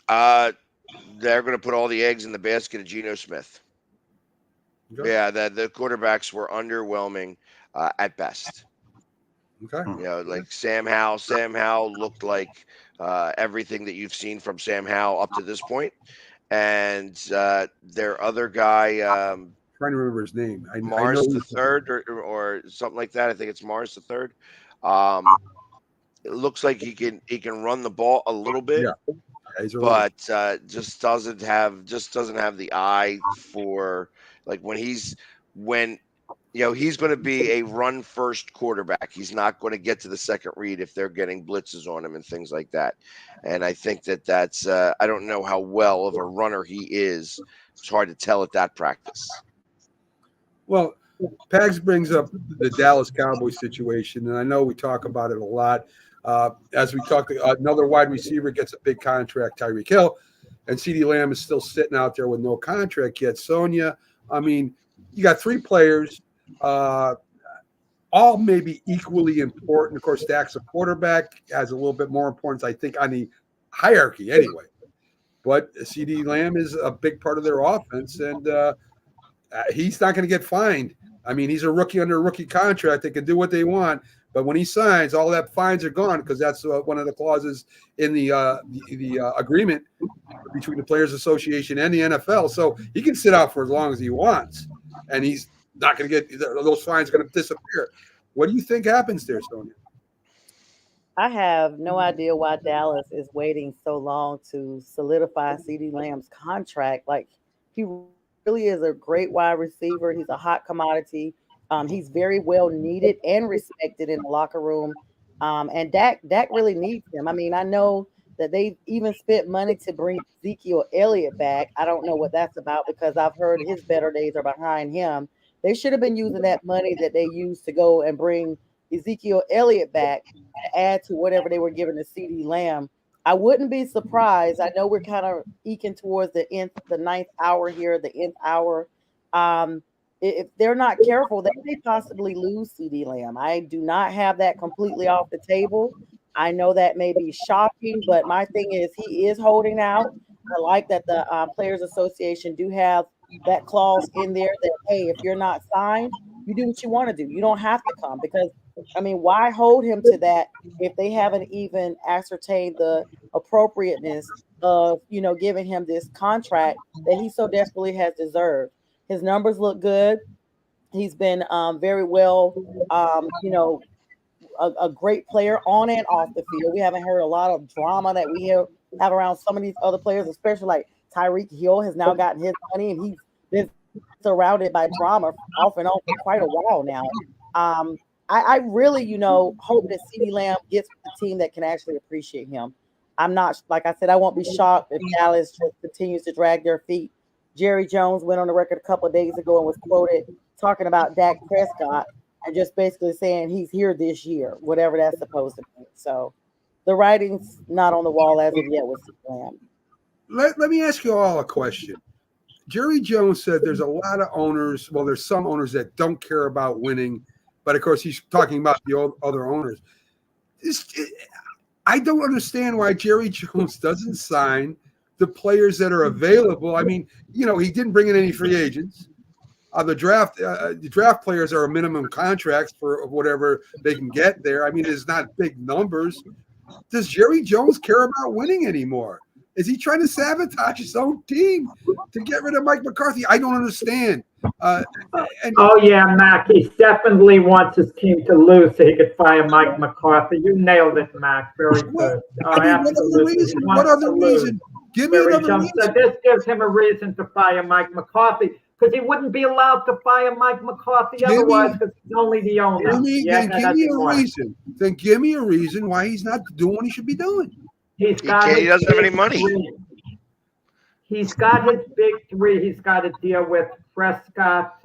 They're going to put all the eggs in the basket of Geno Smith. Okay. Yeah, the quarterbacks were underwhelming at best. Okay. Like Sam Howell. Sam Howell looked like everything that you've seen from Sam Howell up to this point. And their other guy, trying to remember his name. Mars the Third or something like that. I think it's Mars the Third. It looks like he can run the ball a little bit. Yeah. But just doesn't have the eye for, like, when he's going to be a run first quarterback. He's not going to get to the second read if they're getting blitzes on him and things like that. And I think that's I don't know how well of a runner he is. It's hard to tell at that practice. Well, Pags brings up the Dallas Cowboys situation, and I know we talk about it a lot. As we talked, another wide receiver gets a big contract, Tyreek Hill, and CeeDee Lamb is still sitting out there with no contract yet. Sonja, I mean, you got three players. all maybe equally important. Of course, Dak's a quarterback, has a little bit more importance, I think, on the hierarchy anyway. But CeeDee Lamb is a big part of their offense, and he's not going to get fined. I mean, he's a rookie under a rookie contract. They can do what they want, but when he signs, all that fines are gone because that's one of the clauses in the agreement between the Players Association and the NFL. So he can sit out for as long as he wants, and he's not going to get those fines going to disappear. What do you think happens there, Sonia? I have no idea why Dallas is waiting so long to solidify CeeDee Lamb's contract. Like, he really is a great wide receiver. He's a hot commodity. He's very well needed and respected in the locker room. And Dak really needs him. I mean, I know that they even spent money to bring Ezekiel Elliott back. I don't know what that's about because I've heard his better days are behind him. They should have been using that money that they used to go and bring Ezekiel Elliott back to add to whatever they were giving to CeeDee Lamb. I wouldn't be surprised. I know we're kind of eking towards the ninth hour here, the nth hour. If they're not careful, they may possibly lose CeeDee Lamb. I do not have that completely off the table. I know that may be shocking, but my thing is he is holding out. I like that the Players Association do have that clause in there that, hey, if you're not signed, you do what you want to do. You don't have to come because, I mean, why hold him to that if they haven't even ascertained the appropriateness of, giving him this contract that he so desperately has deserved? His numbers look good. He's been very well, a great player on and off the field. We haven't heard a lot of drama that we have around some of these other players, especially like Tyreek Hill has now gotten his money and he's been surrounded by drama off and on for quite a while now. I really, hope that CeeDee Lamb gets the team that can actually appreciate him. I'm not, like I said, I won't be shocked if Dallas just continues to drag their feet. Jerry Jones went on the record a couple of days ago and was quoted talking about Dak Prescott and just basically saying he's here this year, whatever that's supposed to mean. So the writing's not on the wall as of yet with Lamb. Let me ask you all a question. Jerry Jones said there's a lot of owners. Well, there's some owners that don't care about winning, but of course he's talking about the other owners. I don't understand why Jerry Jones doesn't sign the players that are available. I mean, he didn't bring in any free agents. The draft players are a minimum contracts for whatever they can get there. I mean, it's not big numbers. Does Jerry Jones care about winning anymore? Is he trying to sabotage his own team to get rid of Mike McCarthy? I don't understand. Mac, he definitely wants his team to lose so he could fire Mike McCarthy. You nailed it, Mac. Very good. What other reason? Give me another reason. So this gives him a reason to fire Mike McCarthy because he wouldn't be allowed to fire Mike McCarthy otherwise because he's only the owner. Give me a reason. Then give me a reason why he's not doing what he should be doing. He doesn't have any money. He's got his big three. He's got to deal with Prescott,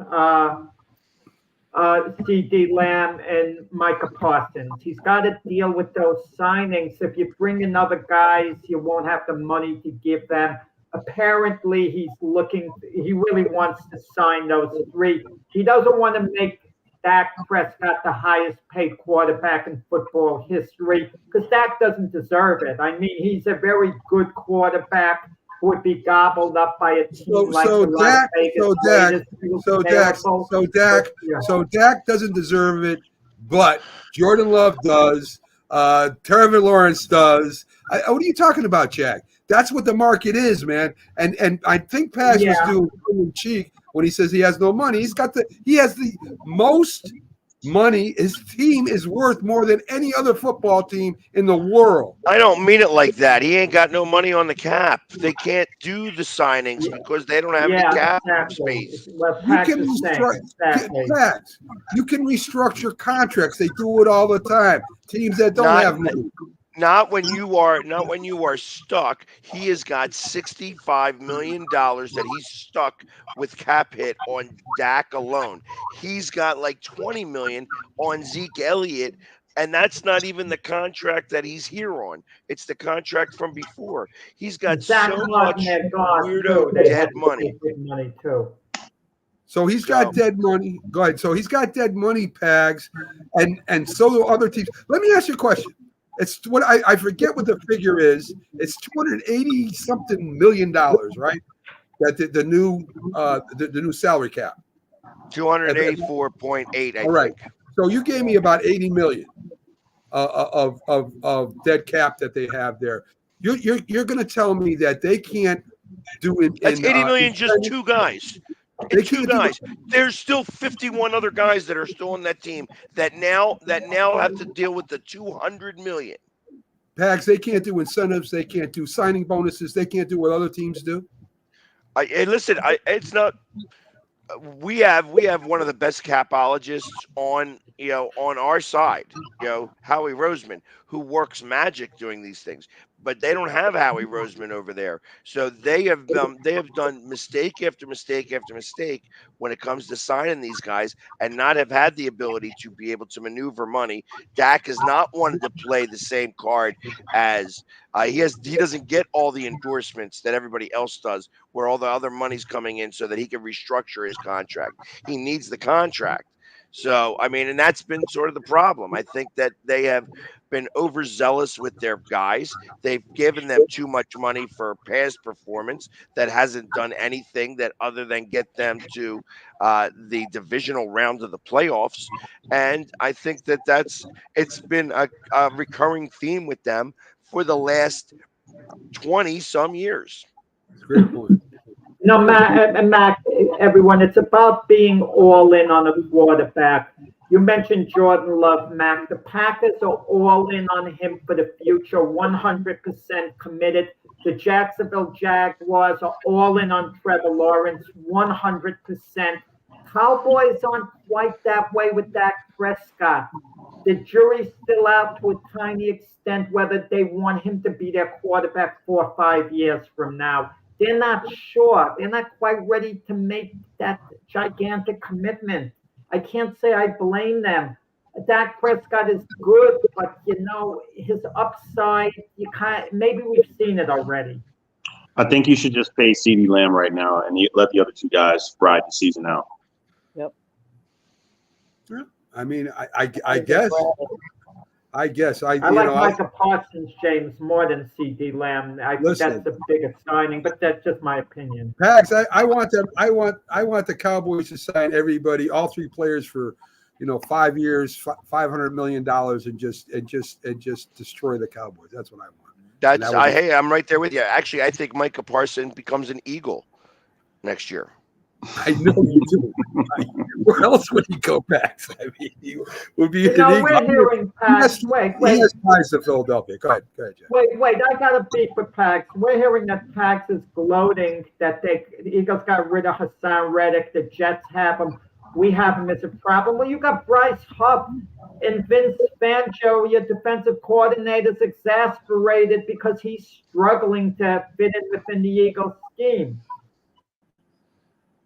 CeeDee Lamb, and Micah Parsons. He's got to deal with those signings. If you bring in other guys, you won't have the money to give them. Apparently, he really wants to sign those three. He doesn't want to make Dak Prescott the highest paid quarterback in football history because Dak doesn't deserve it. I mean, he's a very good quarterback who would be gobbled up by a team So Dak doesn't deserve it, but Jordan Love does. Trevor Lawrence does. What are you talking about, Jack? That's what the market is, man. And I think Pash was doing tongue in cheek when he says he has no money. He has the most money. His team is worth more than any other football team in the world. I don't mean it like that. He ain't got no money on the cap. They can't do the signings because they don't have any cap space. You can restructure contracts. They do it all the time. Teams that don't have money. Not when you are stuck. He has got $65 million that he's stuck with cap hit on Dak alone. He's got like $20 million on Zeke Elliott, and that's not even the contract that he's here on. It's the contract from before. He's got so much weirdo dead money. Too. So he's got dead money. Go ahead. So he's got dead money, Pags, and so do other teams. Let me ask you a question. It's what I forget what the figure is. It's $280 something million, right? That the new salary cap. 284.8. All right. So you gave me about 80 million of dead cap that they have there. You're going to tell me that they can't do it? That's 80 million, just two guys. It's two guys. There's still 51 other guys that are still on that team that now have to deal with the 200 million. Pags, they can't do incentives. They can't do signing bonuses. They can't do what other teams do. Listen, it's not. We have one of the best capologists on our side. Howie Roseman, who works magic doing these things, but they don't have Howie Roseman over there. So they have done mistake after mistake after mistake when it comes to signing these guys, and not have had the ability to be able to maneuver money. Dak has not wanted to play the same card as he doesn't get all the endorsements that everybody else does, where all the other money's coming in so that he can restructure his contract. He needs the contract. So, I mean, and that's been sort of the problem. I think that they have been overzealous with their guys. They've given them too much money for past performance that hasn't done anything that other than get them to the divisional round of the playoffs. And I think that it's been a recurring theme with them for the last 20 some years. That's a great point. No, Mac, everyone, it's about being all in on a quarterback. You mentioned Jordan Love, Mac. The Packers are all in on him for the future, 100% committed. The Jacksonville Jaguars are all in on Trevor Lawrence, 100%. Cowboys aren't quite that way with Dak Prescott. The jury's still out to a tiny extent whether they want him to be their quarterback 4 or 5 years from now. They're not sure. They're not quite ready to make that gigantic commitment. I can't say I blame them. Dak Prescott is good, but his upside, maybe we've seen it already. I think you should just pay CeeDee Lamb right now and let the other two guys ride the season out. Yep. Yeah. I mean, I guess. I guess I like Micah Parsons, James, more than CeeDee Lamb. I think that's the biggest signing, but that's just my opinion. Pags, I want them. I want the Cowboys to sign everybody, all three players for 5 years, $500 million, and just destroy the Cowboys. That's what I want. Hey, I'm right there with you. Actually, I think Micah Parsons becomes an Eagle next year. I know you do. Where else would he go back? I mean, he would be. We're hearing Pags. He has ties to Philadelphia. Go ahead, Jeff. Wait. I got a beat for Pags. We're hearing that Pags is gloating that the Eagles got rid of Hassan Reddick. The Jets have him. We have him as a problem. Well, you got Bryce Huff and Vince Fangio, your defensive coordinator's exasperated because he's struggling to fit in within the Eagles scheme.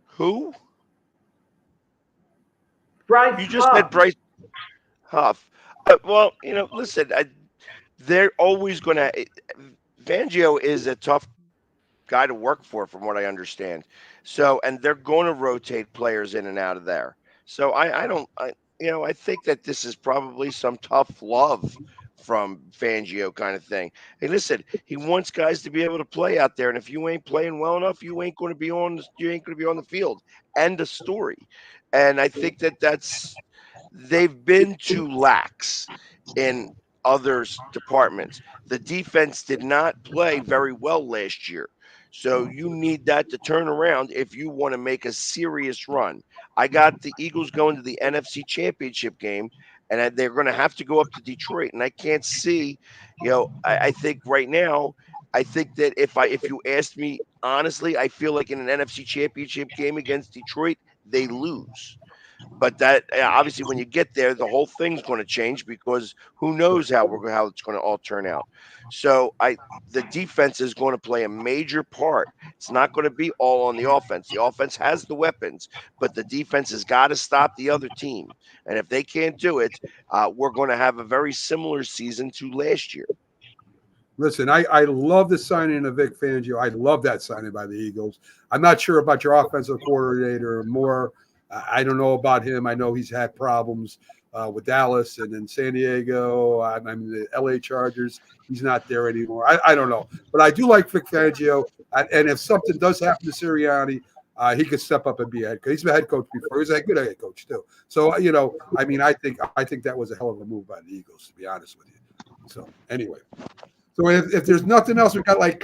Who? Bryce. You just said Bryce Huff. Well, listen, they're always going to. Fangio is a tough guy to work for, from what I understand. So, and they're going to rotate players in and out of there. So I think that this is probably some tough love from Fangio kind of thing. Hey, listen, he wants guys to be able to play out there, and if you ain't playing well enough, you ain't going to be on the field. End of story. And I think that they've been too lax in others' departments. The defense did not play very well last year. So you need that to turn around if you want to make a serious run. I got the Eagles going to the NFC Championship game, and they're going to have to go up to Detroit. And I can't see, I think right now, I think that if you asked me honestly, I feel like in an NFC Championship game against Detroit, they lose. But that obviously, when you get there, the whole thing's going to change because who knows how it's going to all turn out. So the defense is going to play a major part. It's not going to be all on the offense. The offense has the weapons, but the defense has got to stop the other team. And if they can't do it, we're going to have a very similar season to last year. Listen, I love the signing of Vic Fangio. I love that signing by the Eagles. I'm not sure about your offensive coordinator more. I don't know about him. I know he's had problems with Dallas and in San Diego. I mean, the LA Chargers. He's not there anymore. I don't know. But I do like Vic Fangio. And if something does happen to Sirianni, he could step up and be a head coach. He's been a head coach before. He's a good head coach too. So I mean, I think that was a hell of a move by the Eagles, to be honest with you. So anyway, so if there's nothing else, we've got like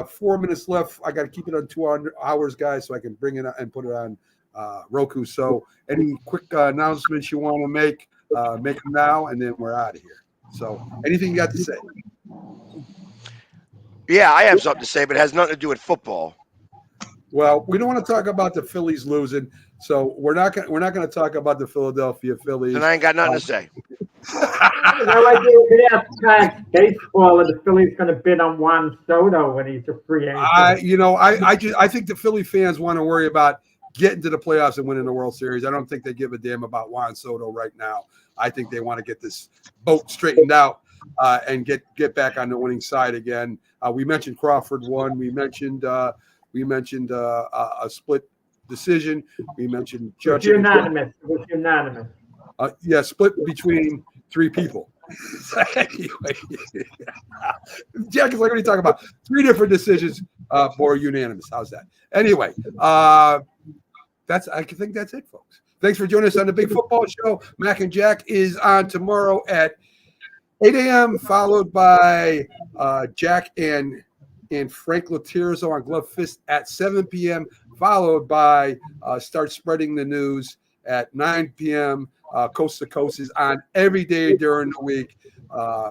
4 minutes left. I got to keep it on 2 hours, guys, so I can bring it and put it on Roku. So any quick announcements you want to make them now, and then we're out of here. So anything you got to say? Yeah, I have something to say, but it has nothing to do with football. Well, we don't want to talk about the Phillies losing, so we're not going to talk about the Philadelphia Phillies. And I ain't got nothing to say. No idea if that's baseball, and the Phillies going to bid on Juan Soto when he's a free agent. I think the Philly fans want to worry about getting to the playoffs and winning the World Series. I don't think they give a damn about Juan Soto right now. I think they want to get this boat straightened out and get back on the winning side again. We mentioned Crawford won. We mentioned a split decision. We mentioned judging. It was unanimous. Yeah, split between 3 people. Anyway, Jack is like, what are you talking about? 3 different decisions, more unanimous. How's that? Anyway, I think that's it, folks. Thanks for joining us on the Big Football Show. Mac and Jack is on tomorrow at 8 a.m., followed by Jack and Frank Latirzo on Glove Fist at 7 p.m., followed by Start Spreading the News at 9 p.m. Coast to Coast is on every day during the week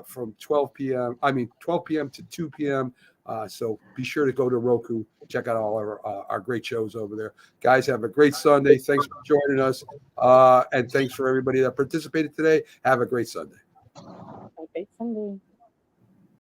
from 12 p.m. to 2 p.m. So be sure to go to Roku. Check out all our great shows over there. Guys, have a great Sunday. Thanks for joining us. And thanks for everybody that participated today. Have a great Sunday. Have a great Sunday.